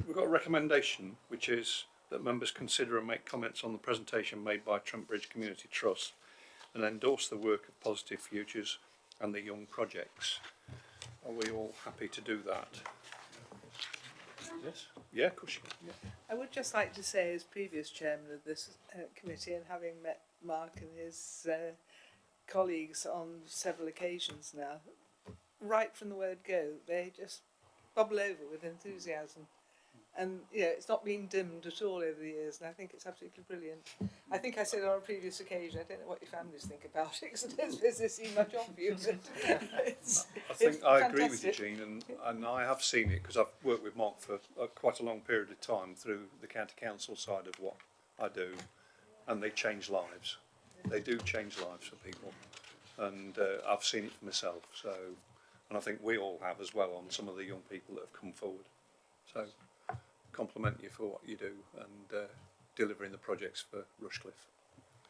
Speaker 1: We've got a recommendation, which is that members consider and make comments on the presentation made by Trent Bridge Community Trust and endorse the work of Positive Futures and the Young projects. Are we all happy to do that? Yes? Yeah, of course you can. Yeah.
Speaker 3: I would just like to say, as previous chairman of this committee, and having met Mark and his colleagues on several occasions now, right from the word go, they just bubble over with enthusiasm. And it's not been dimmed at all over the years, and I think it's absolutely brilliant. I think I said on a previous occasion, I don't know what your families think about it, because I don't suppose they see much of you, but
Speaker 1: I agree with you, Jean, and I have seen it because I've worked with Mark for quite a long period of time through the county council side of what I do, and they change lives. They do change lives for people, and I've seen it for myself. So, and I think we all have as well on some of the young people that have come forward. So, compliment you for what you do, and delivering the projects for Rushcliffe.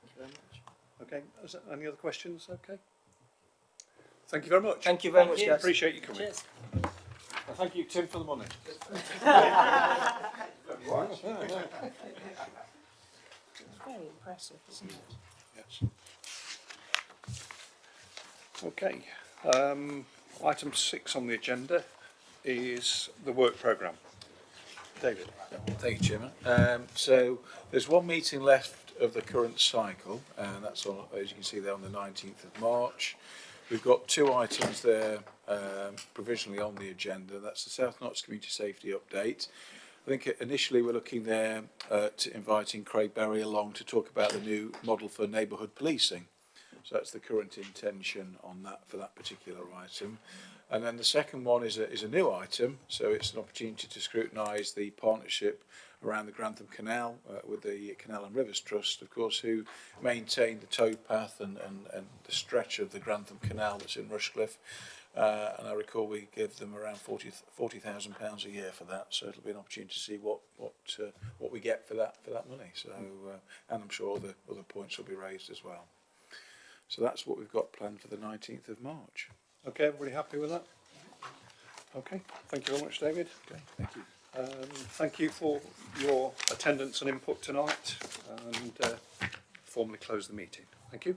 Speaker 10: Thank you very much.
Speaker 1: Okay, is there any other questions? Okay. Thank you very much.
Speaker 10: Thank you very
Speaker 13: Thank
Speaker 10: much,
Speaker 13: you.
Speaker 10: guys.
Speaker 1: Appreciate you coming.
Speaker 13: Cheers.
Speaker 1: And thank you, Tim, for the money.
Speaker 5: Very impressive, isn't it?
Speaker 1: Yes. Okay. Item 6 on the agenda is the work programme. David.
Speaker 8: Thank you, Chairman. So there's one meeting left of the current cycle, and that's on, as you can see there, on the 19th of March. We've got 2 items there provisionally on the agenda. That's the South Notts Community Safety Update. I think initially we're looking there at inviting Craig Berry along to talk about the new model for neighbourhood policing. So that's the current intention on that for that particular item. And then the second one is a new item, so it's an opportunity to scrutinise the partnership around the Grantham Canal with the Canal and Rivers Trust, of course, who maintain the towpath and the stretch of the Grantham Canal that's in Rushcliffe. And I recall we give them around £40,000 a year for that, so it'll be an opportunity to see what we get for that money. So, and I'm sure other points will be raised as well. So that's what we've got planned for the 19th of March.
Speaker 1: Okay, everybody happy with that? Okay, thank you very much, David.
Speaker 8: Okay, thank you.
Speaker 1: Thank you for your attendance and input tonight, and formally close the meeting. Thank you.